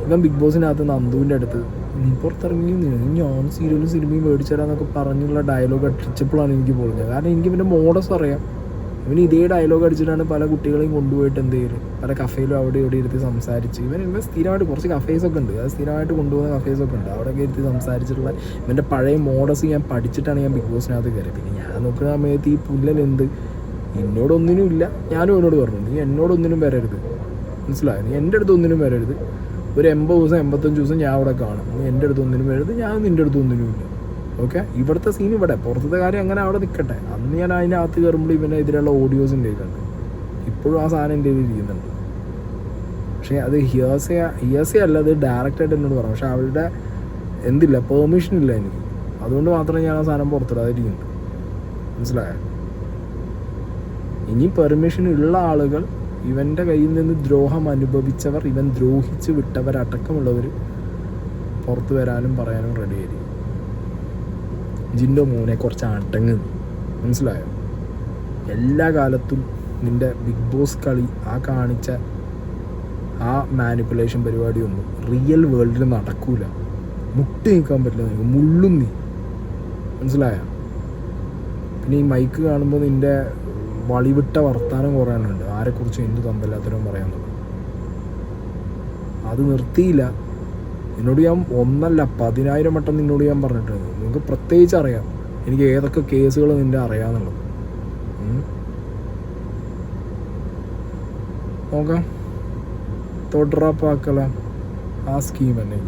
ഇവൻ ബിഗ് ബോസിനകത്ത് നന്ദുവിൻ്റെ അടുത്ത് നീ പുറത്തിറങ്ങി ഞാൻ സീരിയലും സിനിമയും മേടിച്ചതരാന്നൊക്കെ പറഞ്ഞുള്ള ഡയലോഗ് അടിച്ചപ്പോഴാണ് എനിക്ക് പൊളിഞ്ഞത്. കാരണം എനിക്ക് ഇവൻ്റെ മോഡസ് അറിയാം. ഇവൻ ഇതേ ഡയലോഗ് അടിച്ചിട്ടാണ് പല കുട്ടികളെയും കൊണ്ടുപോയിട്ട് എന്ത് ചെയ്യും, പല കഫേയിലും അവിടെ ഇവിടെ ഇരുത്തി സംസാരിച്ച്. ഇവൻ സ്ഥിരമായിട്ട് കുറച്ച് കഫേസൊക്കെ ഉണ്ട്, അത് സ്ഥിരമായിട്ട് കൊണ്ടുപോകുന്ന കഫേസൊക്കെ ഉണ്ട്, അവിടെയൊക്കെ ഇരുത്തി സംസാരിച്ചിട്ടുള്ള ഇവൻ്റെ പഴയ മോഡസ് ഞാൻ പഠിച്ചിട്ടാണ് ഞാൻ ബിഗ് ബോസിനകത്ത് കയറിയത്. പിന്നെ ഞാൻ നോക്കുന്ന സമയത്ത് ഈ പുല്ലൻ എന്ത് എന്നോടൊന്നിനും ഇല്ല. ഞാനും അവനോട് പറഞ്ഞു നീ എന്നോടൊന്നിനും വരരുത്, മനസ്സിലായോ, നീ എൻ്റെ അടുത്ത് ഒന്നിനും വരരുത്. ഒരു 80 ദിവസം 85 ദിവസം ഞാൻ അവിടെ കാണും, നീ എൻ്റെ അടുത്ത് ഒന്നിനും വരരുത്, ഞാൻ നിൻ്റെ അടുത്ത് ഒന്നിനും ഇല്ല. ഓക്കെ, ഇവിടുത്തെ സീൻ ഇവിടെ, പുറത്തത്തെ കാര്യം അങ്ങനെ അവിടെ നിൽക്കട്ടെ. അന്ന് ഞാൻ അതിനകത്ത് കയറുമ്പോൾ ഇവൻ്റെ ഇതിലുള്ള ഓഡിയോസ് എൻ്റെ കയ്യിലുണ്ട്, ഇപ്പോഴും ആ സാധനം എൻ്റെ കയ്യിൽ ഇരിക്കുന്നുണ്ട്. പക്ഷേ അത് ഹിയാസെ അല്ല, അത് ഡയറക്റ്റായിട്ട് എന്നോട് പറഞ്ഞു. പക്ഷേ അവളുടെ എന്തില്ല, പെർമിഷൻ ഇല്ല എനിക്ക്, അതുകൊണ്ട് മാത്രമേ ഞാൻ ആ സാധനം പുറത്തിടാതിരിക്കുന്നുണ്ട്, മനസ്സിലായോ. ഇനി പെർമിഷൻ ഉള്ള ആളുകൾ, ഇവൻ്റെ കയ്യിൽ നിന്ന് ദ്രോഹം അനുഭവിച്ചവർ, ഇവൻ ദ്രോഹിച്ച് വിട്ടവരടക്കമുള്ളവർ പുറത്ത് വരാനും പറയാനും റെഡിയായിരിക്കും. ജിൻഡോ മോനെ കുറച്ച് അടങ്ങ്, മനസ്സിലായോ. എല്ലാ കാലത്തും നിൻ്റെ ബിഗ് ബോസ് കളി, ആ കാണിച്ച ആ മാനിപ്പുലേഷൻ പരിപാടിയൊന്നും റിയൽ വേൾഡിൽ നടക്കൂല. മുട്ടി നിൽക്കാൻ പറ്റില്ല, നിനക്ക് മുള്ളും നീ, മനസ്സിലായോ. പിന്നെ ഈ മൈക്ക് കാണുമ്പോൾ നിൻ്റെ വളിവിട്ട വർത്താനം കുറയാനുണ്ട്, ആരെക്കുറിച്ച് എന്ത് തമ്പല്ലാത്തവരും പറയാനുള്ളത്. അത് നിർത്തിയില്ല. നിന്നോട് ഞാൻ 1 അല്ല 10,000 വട്ടം നിന്നോട് ഞാൻ പറഞ്ഞിട്ടുണ്ട്. നിങ്ങൾക്ക് പ്രത്യേകിച്ച് അറിയാം എനിക്ക് ഏതൊക്കെ കേസുകൾ നിൻ്റെ അറിയാമെന്നുള്ളത്. നോക്കാം, തൊട്ടറാപ്പാക്കല ആ സ്കീം തന്നെ.